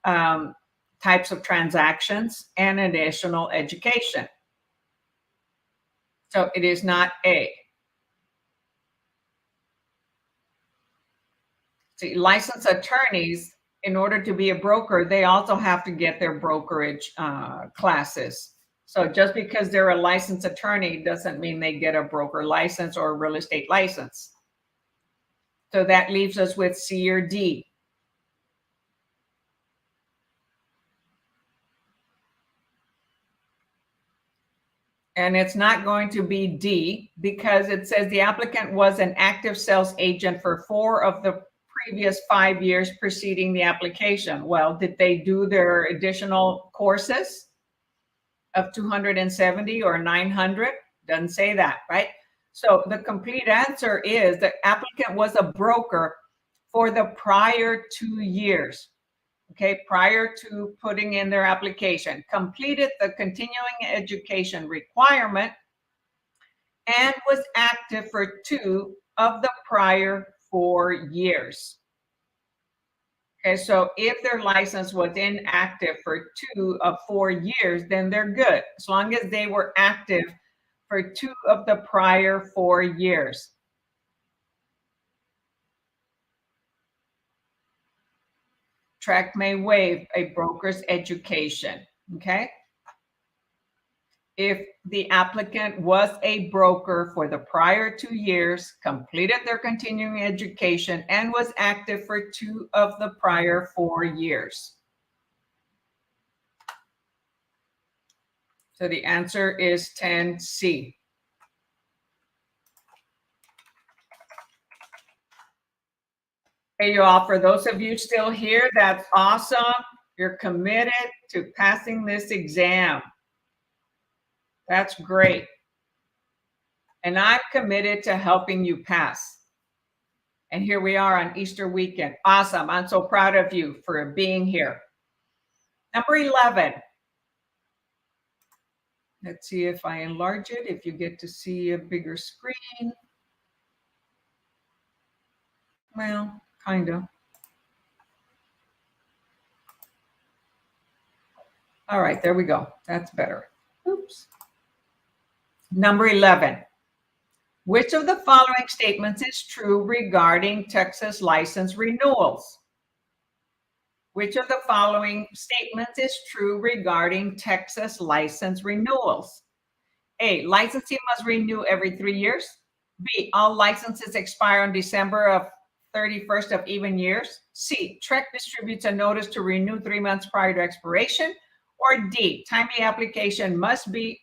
types of transactions and additional education. So it is not A. See, licensed attorneys, in order to be a broker, they also have to get their brokerage classes. So just because they're a licensed attorney doesn't mean they get a broker license or a real estate license. So that leaves us with C or D. And it's not going to be D because it says the applicant was an active sales agent for 4 of the previous 5 years preceding the application. Well, did they do their additional courses of 270 or 900? Doesn't say that, right? So the complete answer is the applicant was a broker for the prior 2 years. Okay, prior to putting in their application, completed the continuing education requirement, and was active for 2 of the prior 4 years. Okay, so if their license was inactive for 2 of 4 years, then they're good, as long as they were active for 2 of the prior 4 years. TREC may waive a broker's education, okay? If the applicant was a broker for the prior 2 years, completed their continuing education, and was active for 2 of the prior 4 years. So the answer is 10C. Hey, you all, for those of you still here, that's awesome. You're committed to passing this exam. That's great. And I'm committed to helping you pass. And here we are on Easter weekend. Awesome. I'm so proud of you for being here. Number 11. Let's see if I enlarge it, if you get to see a bigger screen. Well, kind of. All right, there we go. That's better. Oops. Number 11. Which of the following statements is true regarding Texas license renewals? Which of the following statements is true regarding Texas license renewals? A, licensing must renew every 3 years. B, all licenses expire on December of 31st of even years. C, TREC distributes a notice to renew 3 months prior to expiration. Or D, timely application must be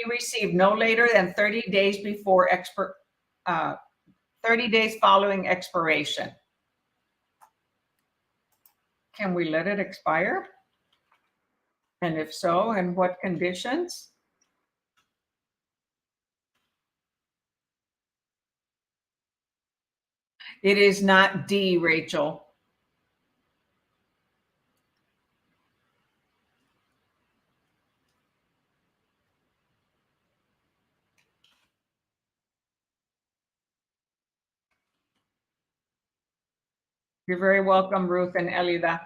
received no later than 30 days before 30 days following expiration. Can we let it expire? And if so, in what conditions? It is not D, Rachel. You're very welcome, Ruth and Elida.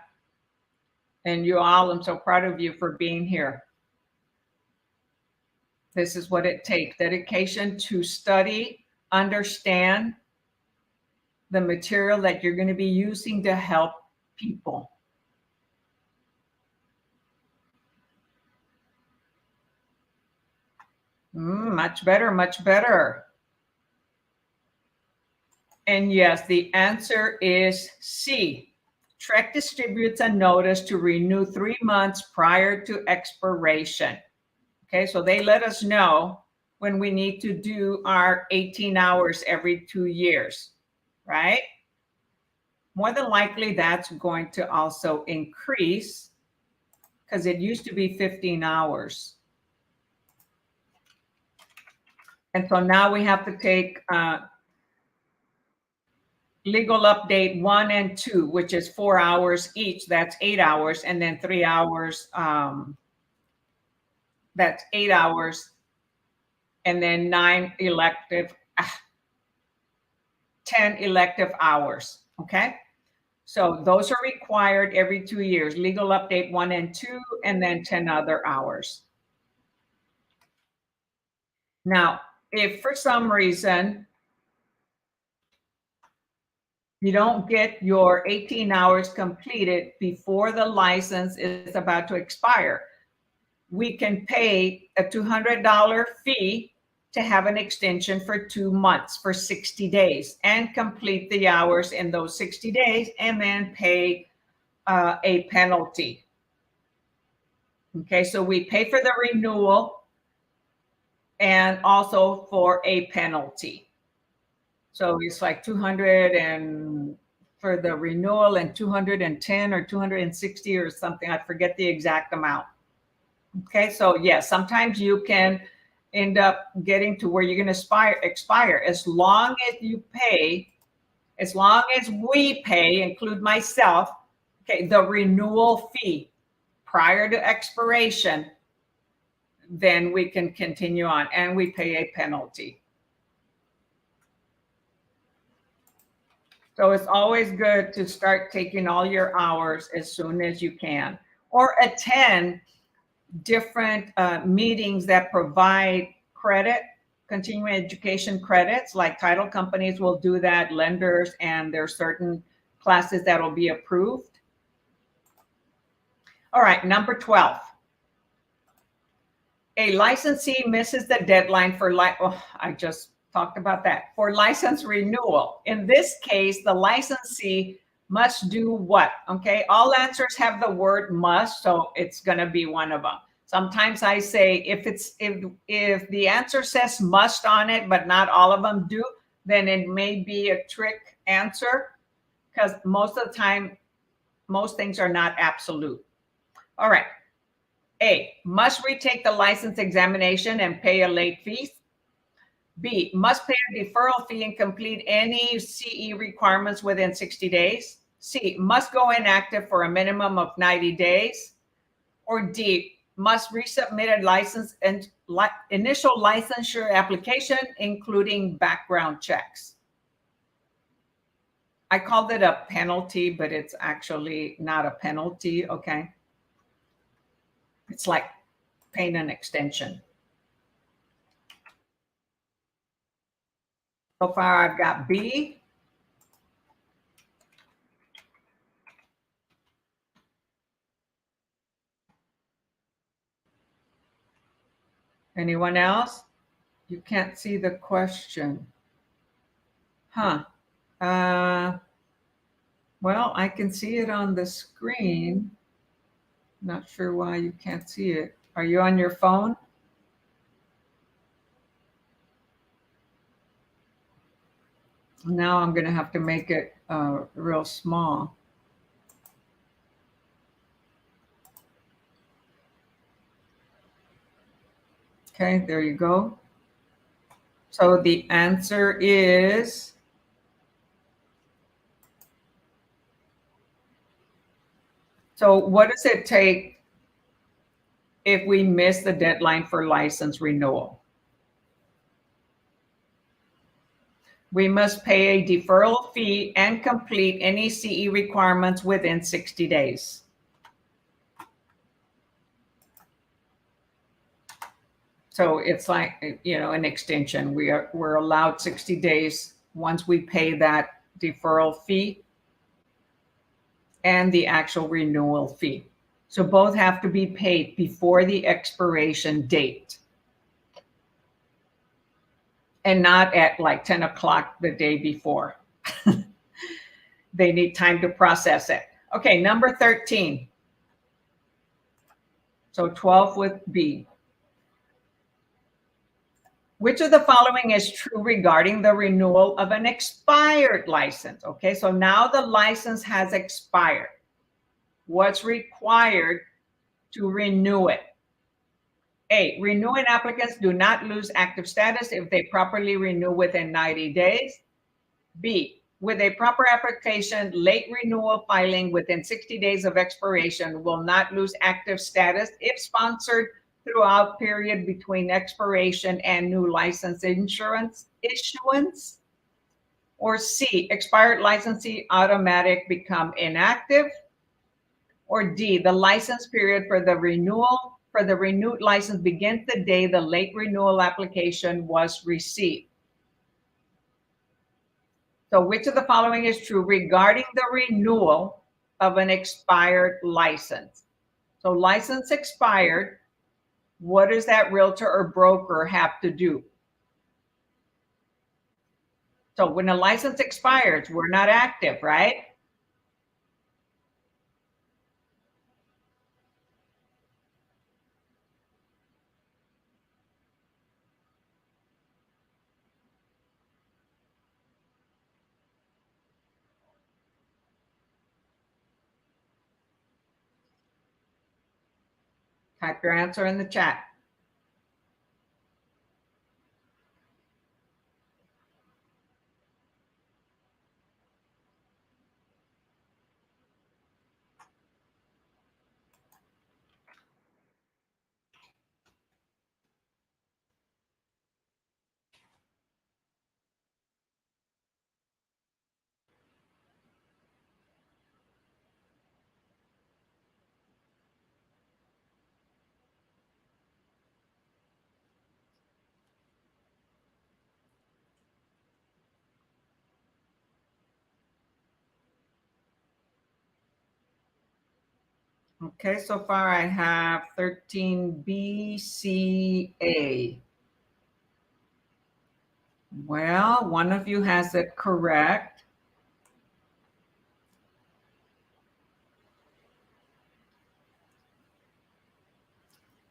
And you all, I'm so proud of you for being here. This is what it takes: dedication to study, understand the material that you're going to be using to help people. Much better, much better. And yes, the answer is C. TREC distributes a notice to renew 3 months prior to expiration. Okay, so they let us know when we need to do our 18 hours every 2 years, right? More than likely, that's going to also increase because it used to be 15 hours. And so now we have to take legal update 1 and 2, which is 4 hours each. That's 8 hours. And then 3 hours, that's 8 hours. And then 10 elective hours. Okay. So those are required every 2 years, legal update 1 and 2, and then 10 other hours. Now, if for some reason you don't get your 18 hours completed before the license is about to expire, we can pay a $200 fee to have an extension for 2 months, for 60 days, and complete the hours in those 60 days, and then pay a penalty. Okay, so we pay for the renewal and also for a penalty. So it's like 200 and for the renewal, and 210 or 260 or something. I forget the exact amount. Okay, so yes, sometimes you can end up getting to where you're going to expire as long as you pay, as long as we pay, include myself, okay, the renewal fee prior to expiration. then we can continue on and we pay a penalty. So it's always good to start taking all your hours as soon as you can, or attend different meetings that provide credit, continuing education credits, like title companies will do that, lenders, and there's certain classes that will be approved. All right, number 12. A licensee misses the deadline for I just talked about that, for license renewal. In this case, the licensee must do what? Okay, all answers have the word must, so it's going to be one of them. Sometimes I say if the answer says must on it, but not all of them do, then it may be a trick answer, because most of the time, most things are not absolute. All right. A, must retake the license examination and pay a late fee. B, must pay a deferral fee and complete any CE requirements within 60 days. C, must go inactive for a minimum of 90 days. Or D, must resubmit a license and initial licensure application, including background checks. I called it a penalty, but it's actually not a penalty, okay? It's like paying an extension. So far, I've got B. Anyone else? You can't see the question. Huh. Well, I can see it on the screen. Not sure why you can't see it. Are you on your phone? Now I'm going to have to make it real small. Okay, there you go. So the answer is so what does it take if we miss the deadline for license renewal? We must pay a deferral fee and complete any CE requirements within 60 days. So it's like, you know, an extension. We're allowed 60 days once we pay that deferral fee and the actual renewal fee. So both have to be paid before the expiration date, and not at like 10 o'clock the day before. They need time to process it. Okay, number 13. So 12 with B. Which of the following is true regarding the renewal of an expired license? Okay, so now the license has expired. What's required to renew it? A, renewing applicants do not lose active status if they properly renew within 90 days. B, with a proper application, late renewal filing within 60 days of expiration will not lose active status if sponsored throughout period between expiration and new license insurance issuance. Or C, expired licensee automatic become inactive. Or D, the license period for the renewed license begins the day the late renewal application was received. So which of the following is true regarding the renewal of an expired license? So license expired, what does that realtor or broker have to do? So when a license expires, we're not active, right? Type your answer in the chat. Okay, so far I have 13B, C, A. Well, one of you has it correct.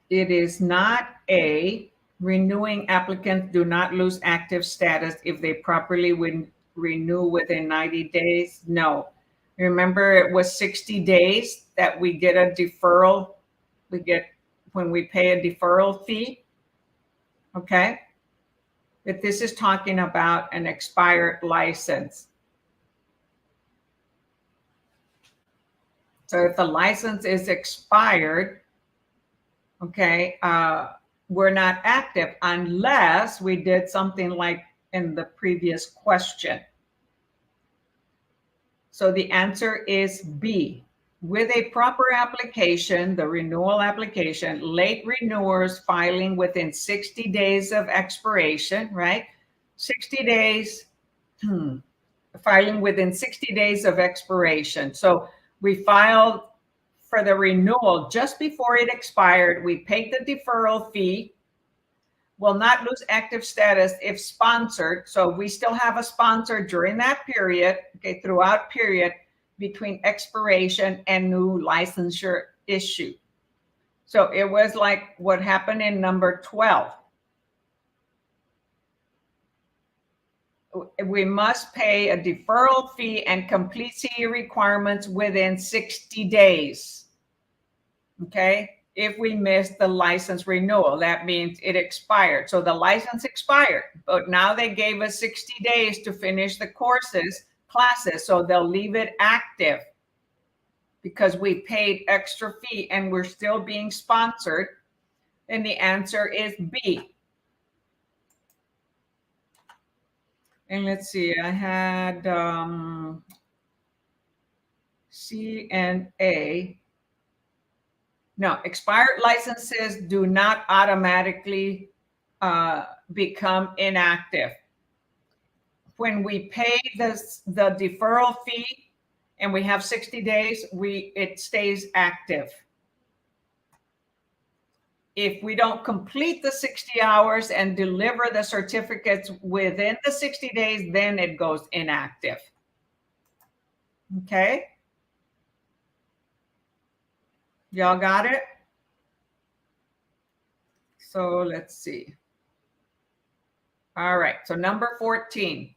It is not A. Renewing applicants do not lose active status if they properly renew within 90 days. No. Remember, it was 60 days that we get a deferral. We get when we pay a deferral fee. Okay. But this is talking about an expired license. So if the license is expired, okay, we're not active unless we did something like in the previous question. So the answer is B. With a proper application, the renewal application, late renewers filing within 60 days of expiration, right? 60 days, filing within 60 days of expiration. So we filed for the renewal just before it expired. We paid the deferral fee. Will not lose active status if sponsored. So we still have a sponsor during that period, okay, throughout period between expiration and new licensure issue. So it was like what happened in number 12. We must pay a deferral fee and complete CE requirements within 60 days. Okay. If we miss the license renewal, that means it expired. So the license expired, but now they gave us 60 days to finish the classes. So they'll leave it active because we paid extra fee and we're still being sponsored. And the answer is B. And let's see, I had C and A. No, expired licenses do not automatically become inactive. When we pay the deferral fee and we have 60 days, it stays active. If we don't complete the 60 hours and deliver the certificates within the 60 days, then it goes inactive. Okay. Y'all got it? So let's see. All right. So number 14.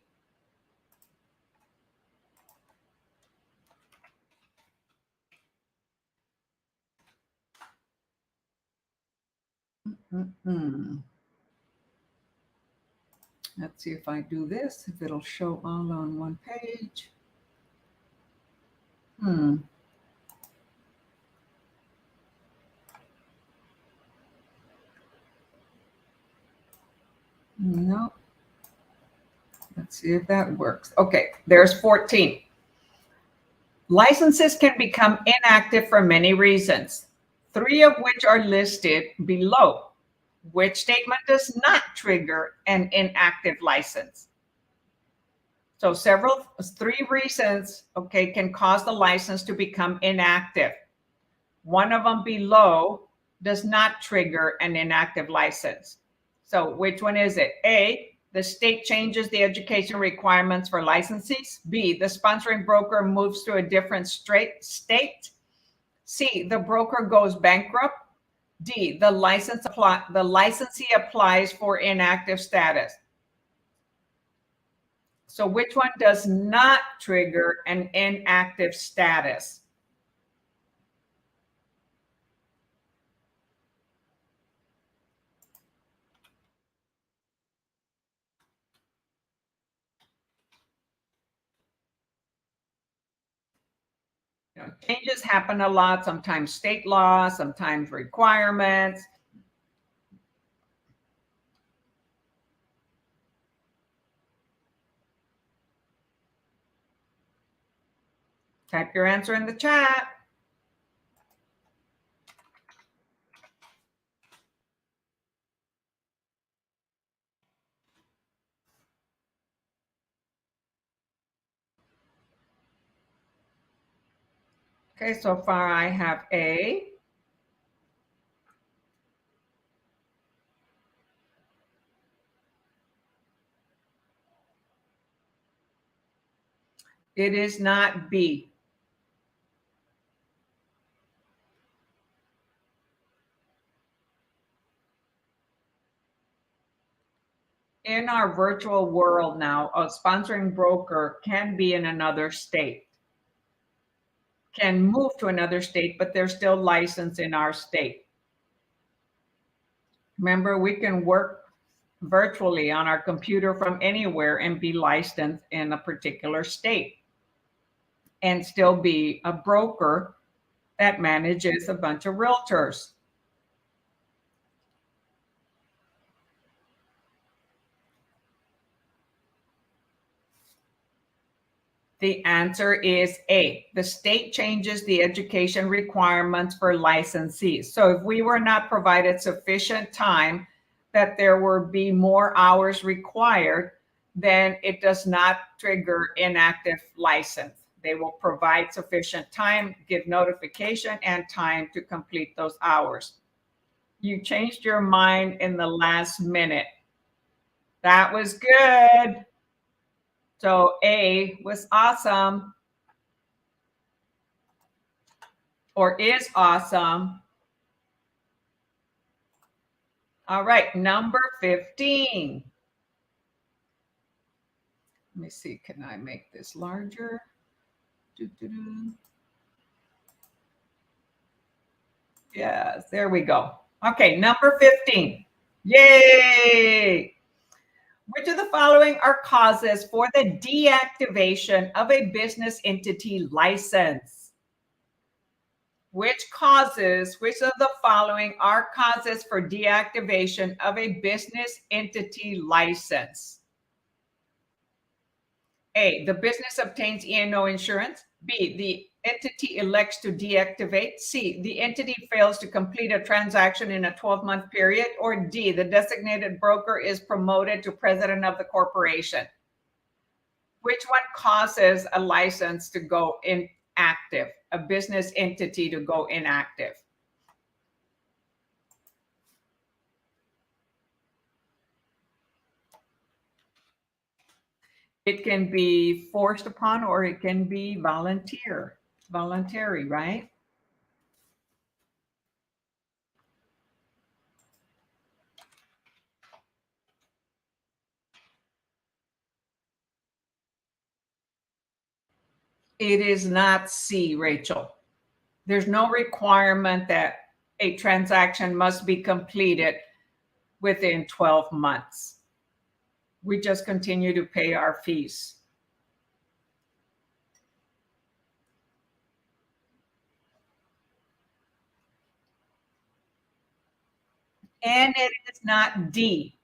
Let's see if I do this, if it'll show all on one page. No. Let's see if that works. Okay, there's 14. Licenses can become inactive for many reasons, 3 of which are listed below. Which statement does not trigger an inactive license? So 3 reasons, okay, can cause the license to become inactive. One of them below does not trigger an inactive license. So which one is it? A, the state changes the education requirements for licensees. B, the sponsoring broker moves to a different state. C, the broker goes bankrupt. D, the licensee applies for inactive status. So which one does not trigger an inactive status? Changes happen a lot, sometimes state law, sometimes requirements. Type your answer in the chat. Okay, so far I have A. It is not B. In our virtual world now, a sponsoring broker can be in another state, can move to another state, but they're still licensed in our state. Remember, we can work virtually on our computer from anywhere and be licensed in a particular state and still be a broker that manages a bunch of realtors. The answer is A. The state changes the education requirements for licensees. So if we were not provided sufficient time that there will be more hours required, then it does not trigger inactive license. They will provide sufficient time, give notification and time to complete those hours. You changed your mind in the last minute. That was good. So A was awesome, or is awesome. All right, number 15. Let me see, can I make this larger? Doo-doo-doo. Yes, there we go. Okay, number 15. Yay! Which of the following are causes for the deactivation of a business entity license? Which of the following are causes for deactivation of a business entity license? A, the business obtains E&O insurance. B, the entity elects to deactivate. C, the entity fails to complete a transaction in a 12-month period. Or D, the designated broker is promoted to president of the corporation. Which one causes a license to go inactive, a business entity to go inactive? It can be forced upon or it can be voluntary, right? It is not C, Rachel. There's no requirement that a transaction must be completed within 12 months. We just continue to pay our fees. And it is not D.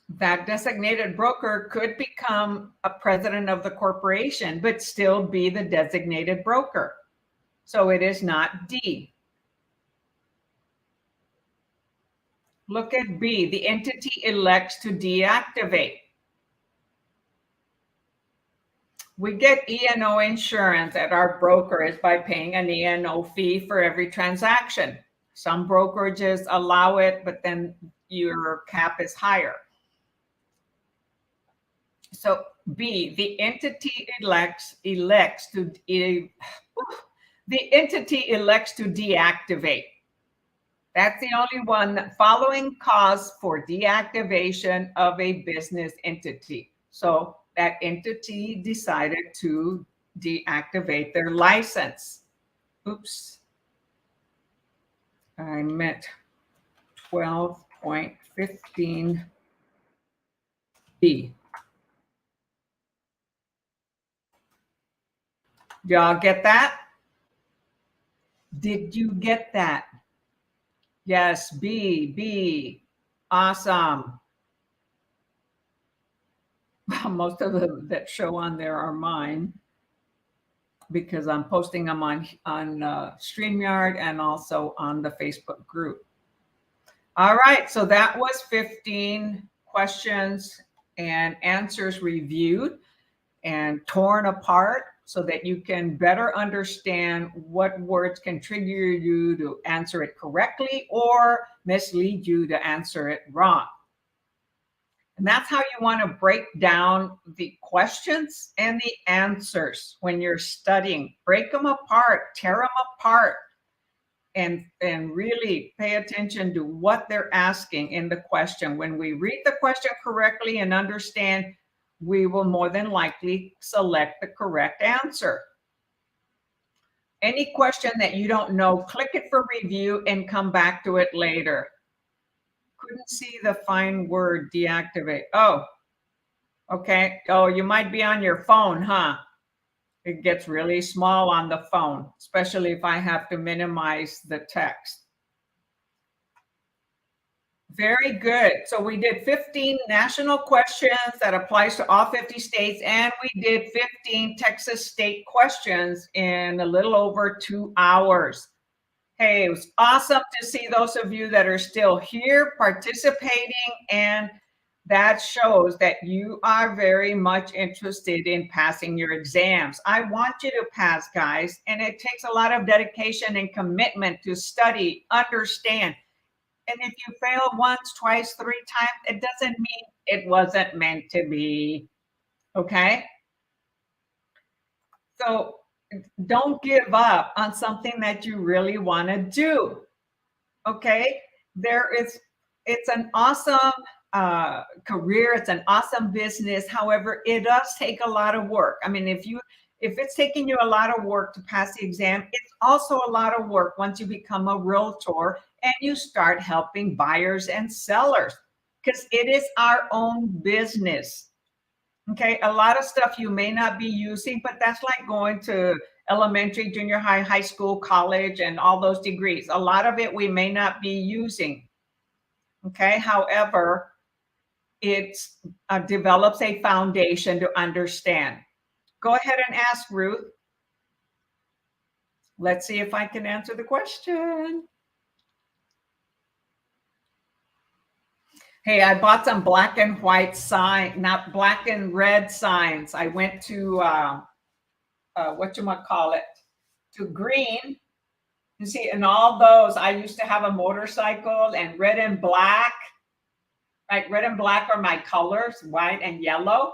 That designated broker could become a president of the corporation, but still be the designated broker. So it is not D. Look at B. The entity elects to deactivate. We get E&O insurance at our brokers by paying an E&O fee for every transaction. Some brokerages allow it, but then your cap is higher. So B, the entity elects to deactivate. That's the only one. Following cause for deactivation of a business entity. So that entity decided to deactivate their license. Oops. I meant 12.15B. Y'all get that? Did you get that? Yes, B. Awesome. Most of them that show on there are mine because I'm posting them on StreamYard and also on the Facebook group. All right, so that was 15 questions and answers reviewed. and torn apart so that you can better understand what words can trigger you to answer it correctly or mislead you to answer it wrong. And that's how you want to break down the questions and the answers when you're studying. Break them apart, tear them apart, and really pay attention to what they're asking in the question. When we read the question correctly and understand, we will more than likely select the correct answer. Any question that you don't know, click it for review and come back to it later. Couldn't see the fine word deactivate. Oh, okay. Oh, you might be on your phone, huh? It gets really small on the phone, especially if I have to minimize the text. Very good. So we did 15 national questions that applies to all 50 states, and we did 15 Texas state questions in a little over 2 hours. Hey, it was awesome to see those of you that are still here participating, and that shows that you are very much interested in passing your exams. I want you to pass, guys, and it takes a lot of dedication and commitment to study, understand. And if you fail once, twice, 3 times, it doesn't mean it wasn't meant to be. Okay? So don't give up on something that you really want to do. Okay? It's an awesome career, it's an awesome business. However, it does take a lot of work. I mean, if it's taking you a lot of work to pass the exam, it's also a lot of work once you become a realtor and you start helping buyers and sellers, because it is our own business. Okay, a lot of stuff you may not be using, but that's like going to elementary, junior high, high school, college, and all those degrees. A lot of it we may not be using. Okay, however, it develops a foundation to understand. Go ahead and ask Ruth. Let's see if I can answer the question. Hey, I bought some black and white sign, not black and red signs. I went to to green. You see, in all those, I used to have a motorcycle, and red and black. Right, red and black are my colors, white and yellow.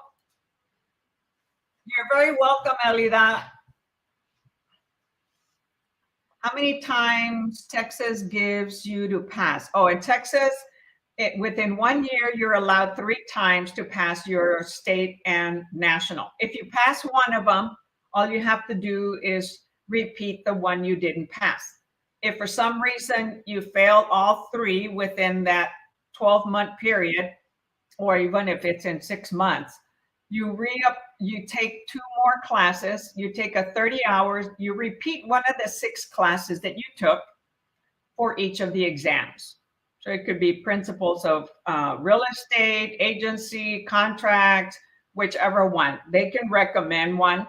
You're very welcome, Elida. How many times Texas gives you to pass? Oh, in Texas, within 1 year, you're allowed 3 times to pass your state and national. If you pass one of them, all you have to do is repeat the one you didn't pass. If for some reason you failed all 3 within that 12-month period, or even if it's in 6 months, you take 2 more classes, you take a 30 hours, you repeat one of the 6 classes that you took for each of the exams. So it could be principles of real estate, agency, contract, whichever one. They can recommend one,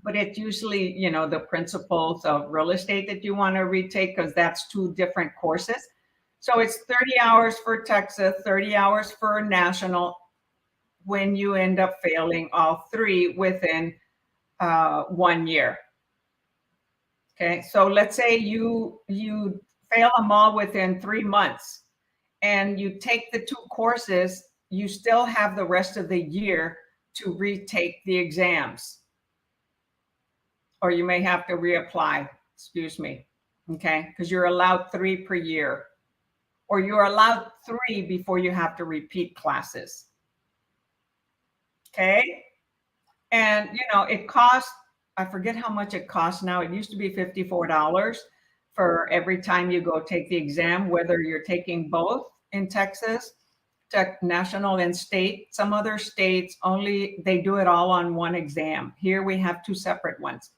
but it's usually, the principles of real estate that you want to retake, because that's 2 different courses. So it's 30 hours for Texas, 30 hours for national, when you end up failing all 3 within 1 year. Okay, so let's say you fail them all within 3 months and you take the 2 courses, you still have the rest of the year to retake the exams. Or you may have to reapply, excuse me, okay, because you're allowed 3 per year. Or you're allowed 3 before you have to repeat classes. Okay, and it costs, I forget how much it costs now. It used to be $54 for every time you go take the exam, whether you're taking both in Texas, national and state. Some other states they do it all on one exam. Here we have 2 separate ones.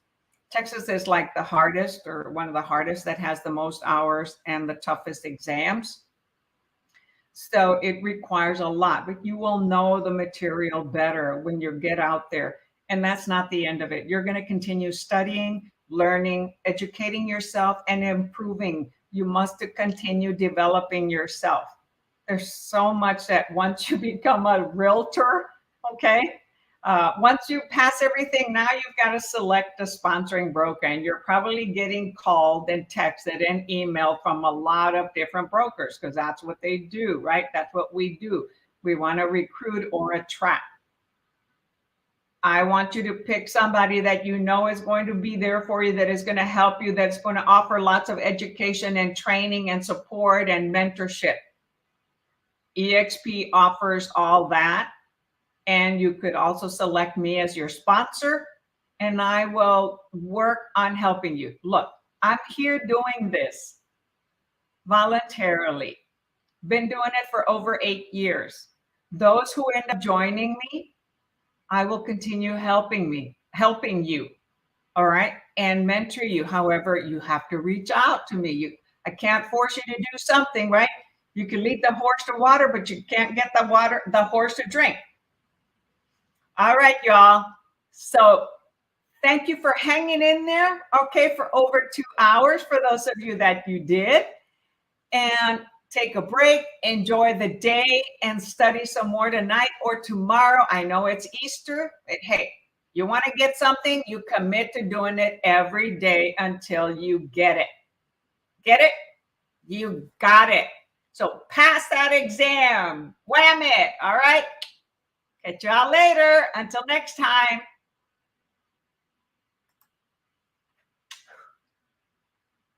Texas is like the hardest, or one of the hardest, that has the most hours and the toughest exams. So it requires a lot, but you will know the material better when you get out there. And that's not the end of it. You're going to continue studying, learning, educating yourself, and improving. You must continue developing yourself. There's so much that once you become a realtor, okay, Once you pass everything, now you've got to select a sponsoring broker, and you're probably getting called and texted and emailed from a lot of different brokers because that's what they do, right? That's what we do. We want to recruit or attract. I want you to pick somebody that you know is going to be there for you, that is going to help you, that's going to offer lots of education and training and support and mentorship. EXP offers all that. And you could also select me as your sponsor, and I will work on helping you. Look, I'm here doing this voluntarily. Been doing it for over 8 years. Those who end up joining me, I will continue helping you, all right, and mentor you. However, you have to reach out to me. I can't force you to do something, right? You can lead the horse to water, but you can't get the horse to drink. All right, y'all. So thank you for hanging in there, okay, for over 2 hours, for those of you that you did. And take a break, enjoy the day, and study some more tonight or tomorrow. I know it's Easter, but hey, you want to get something, you commit to doing it every day until you get it. Get it? You got it. So pass that exam. Wham it. All right. Catch y'all later. Until next time.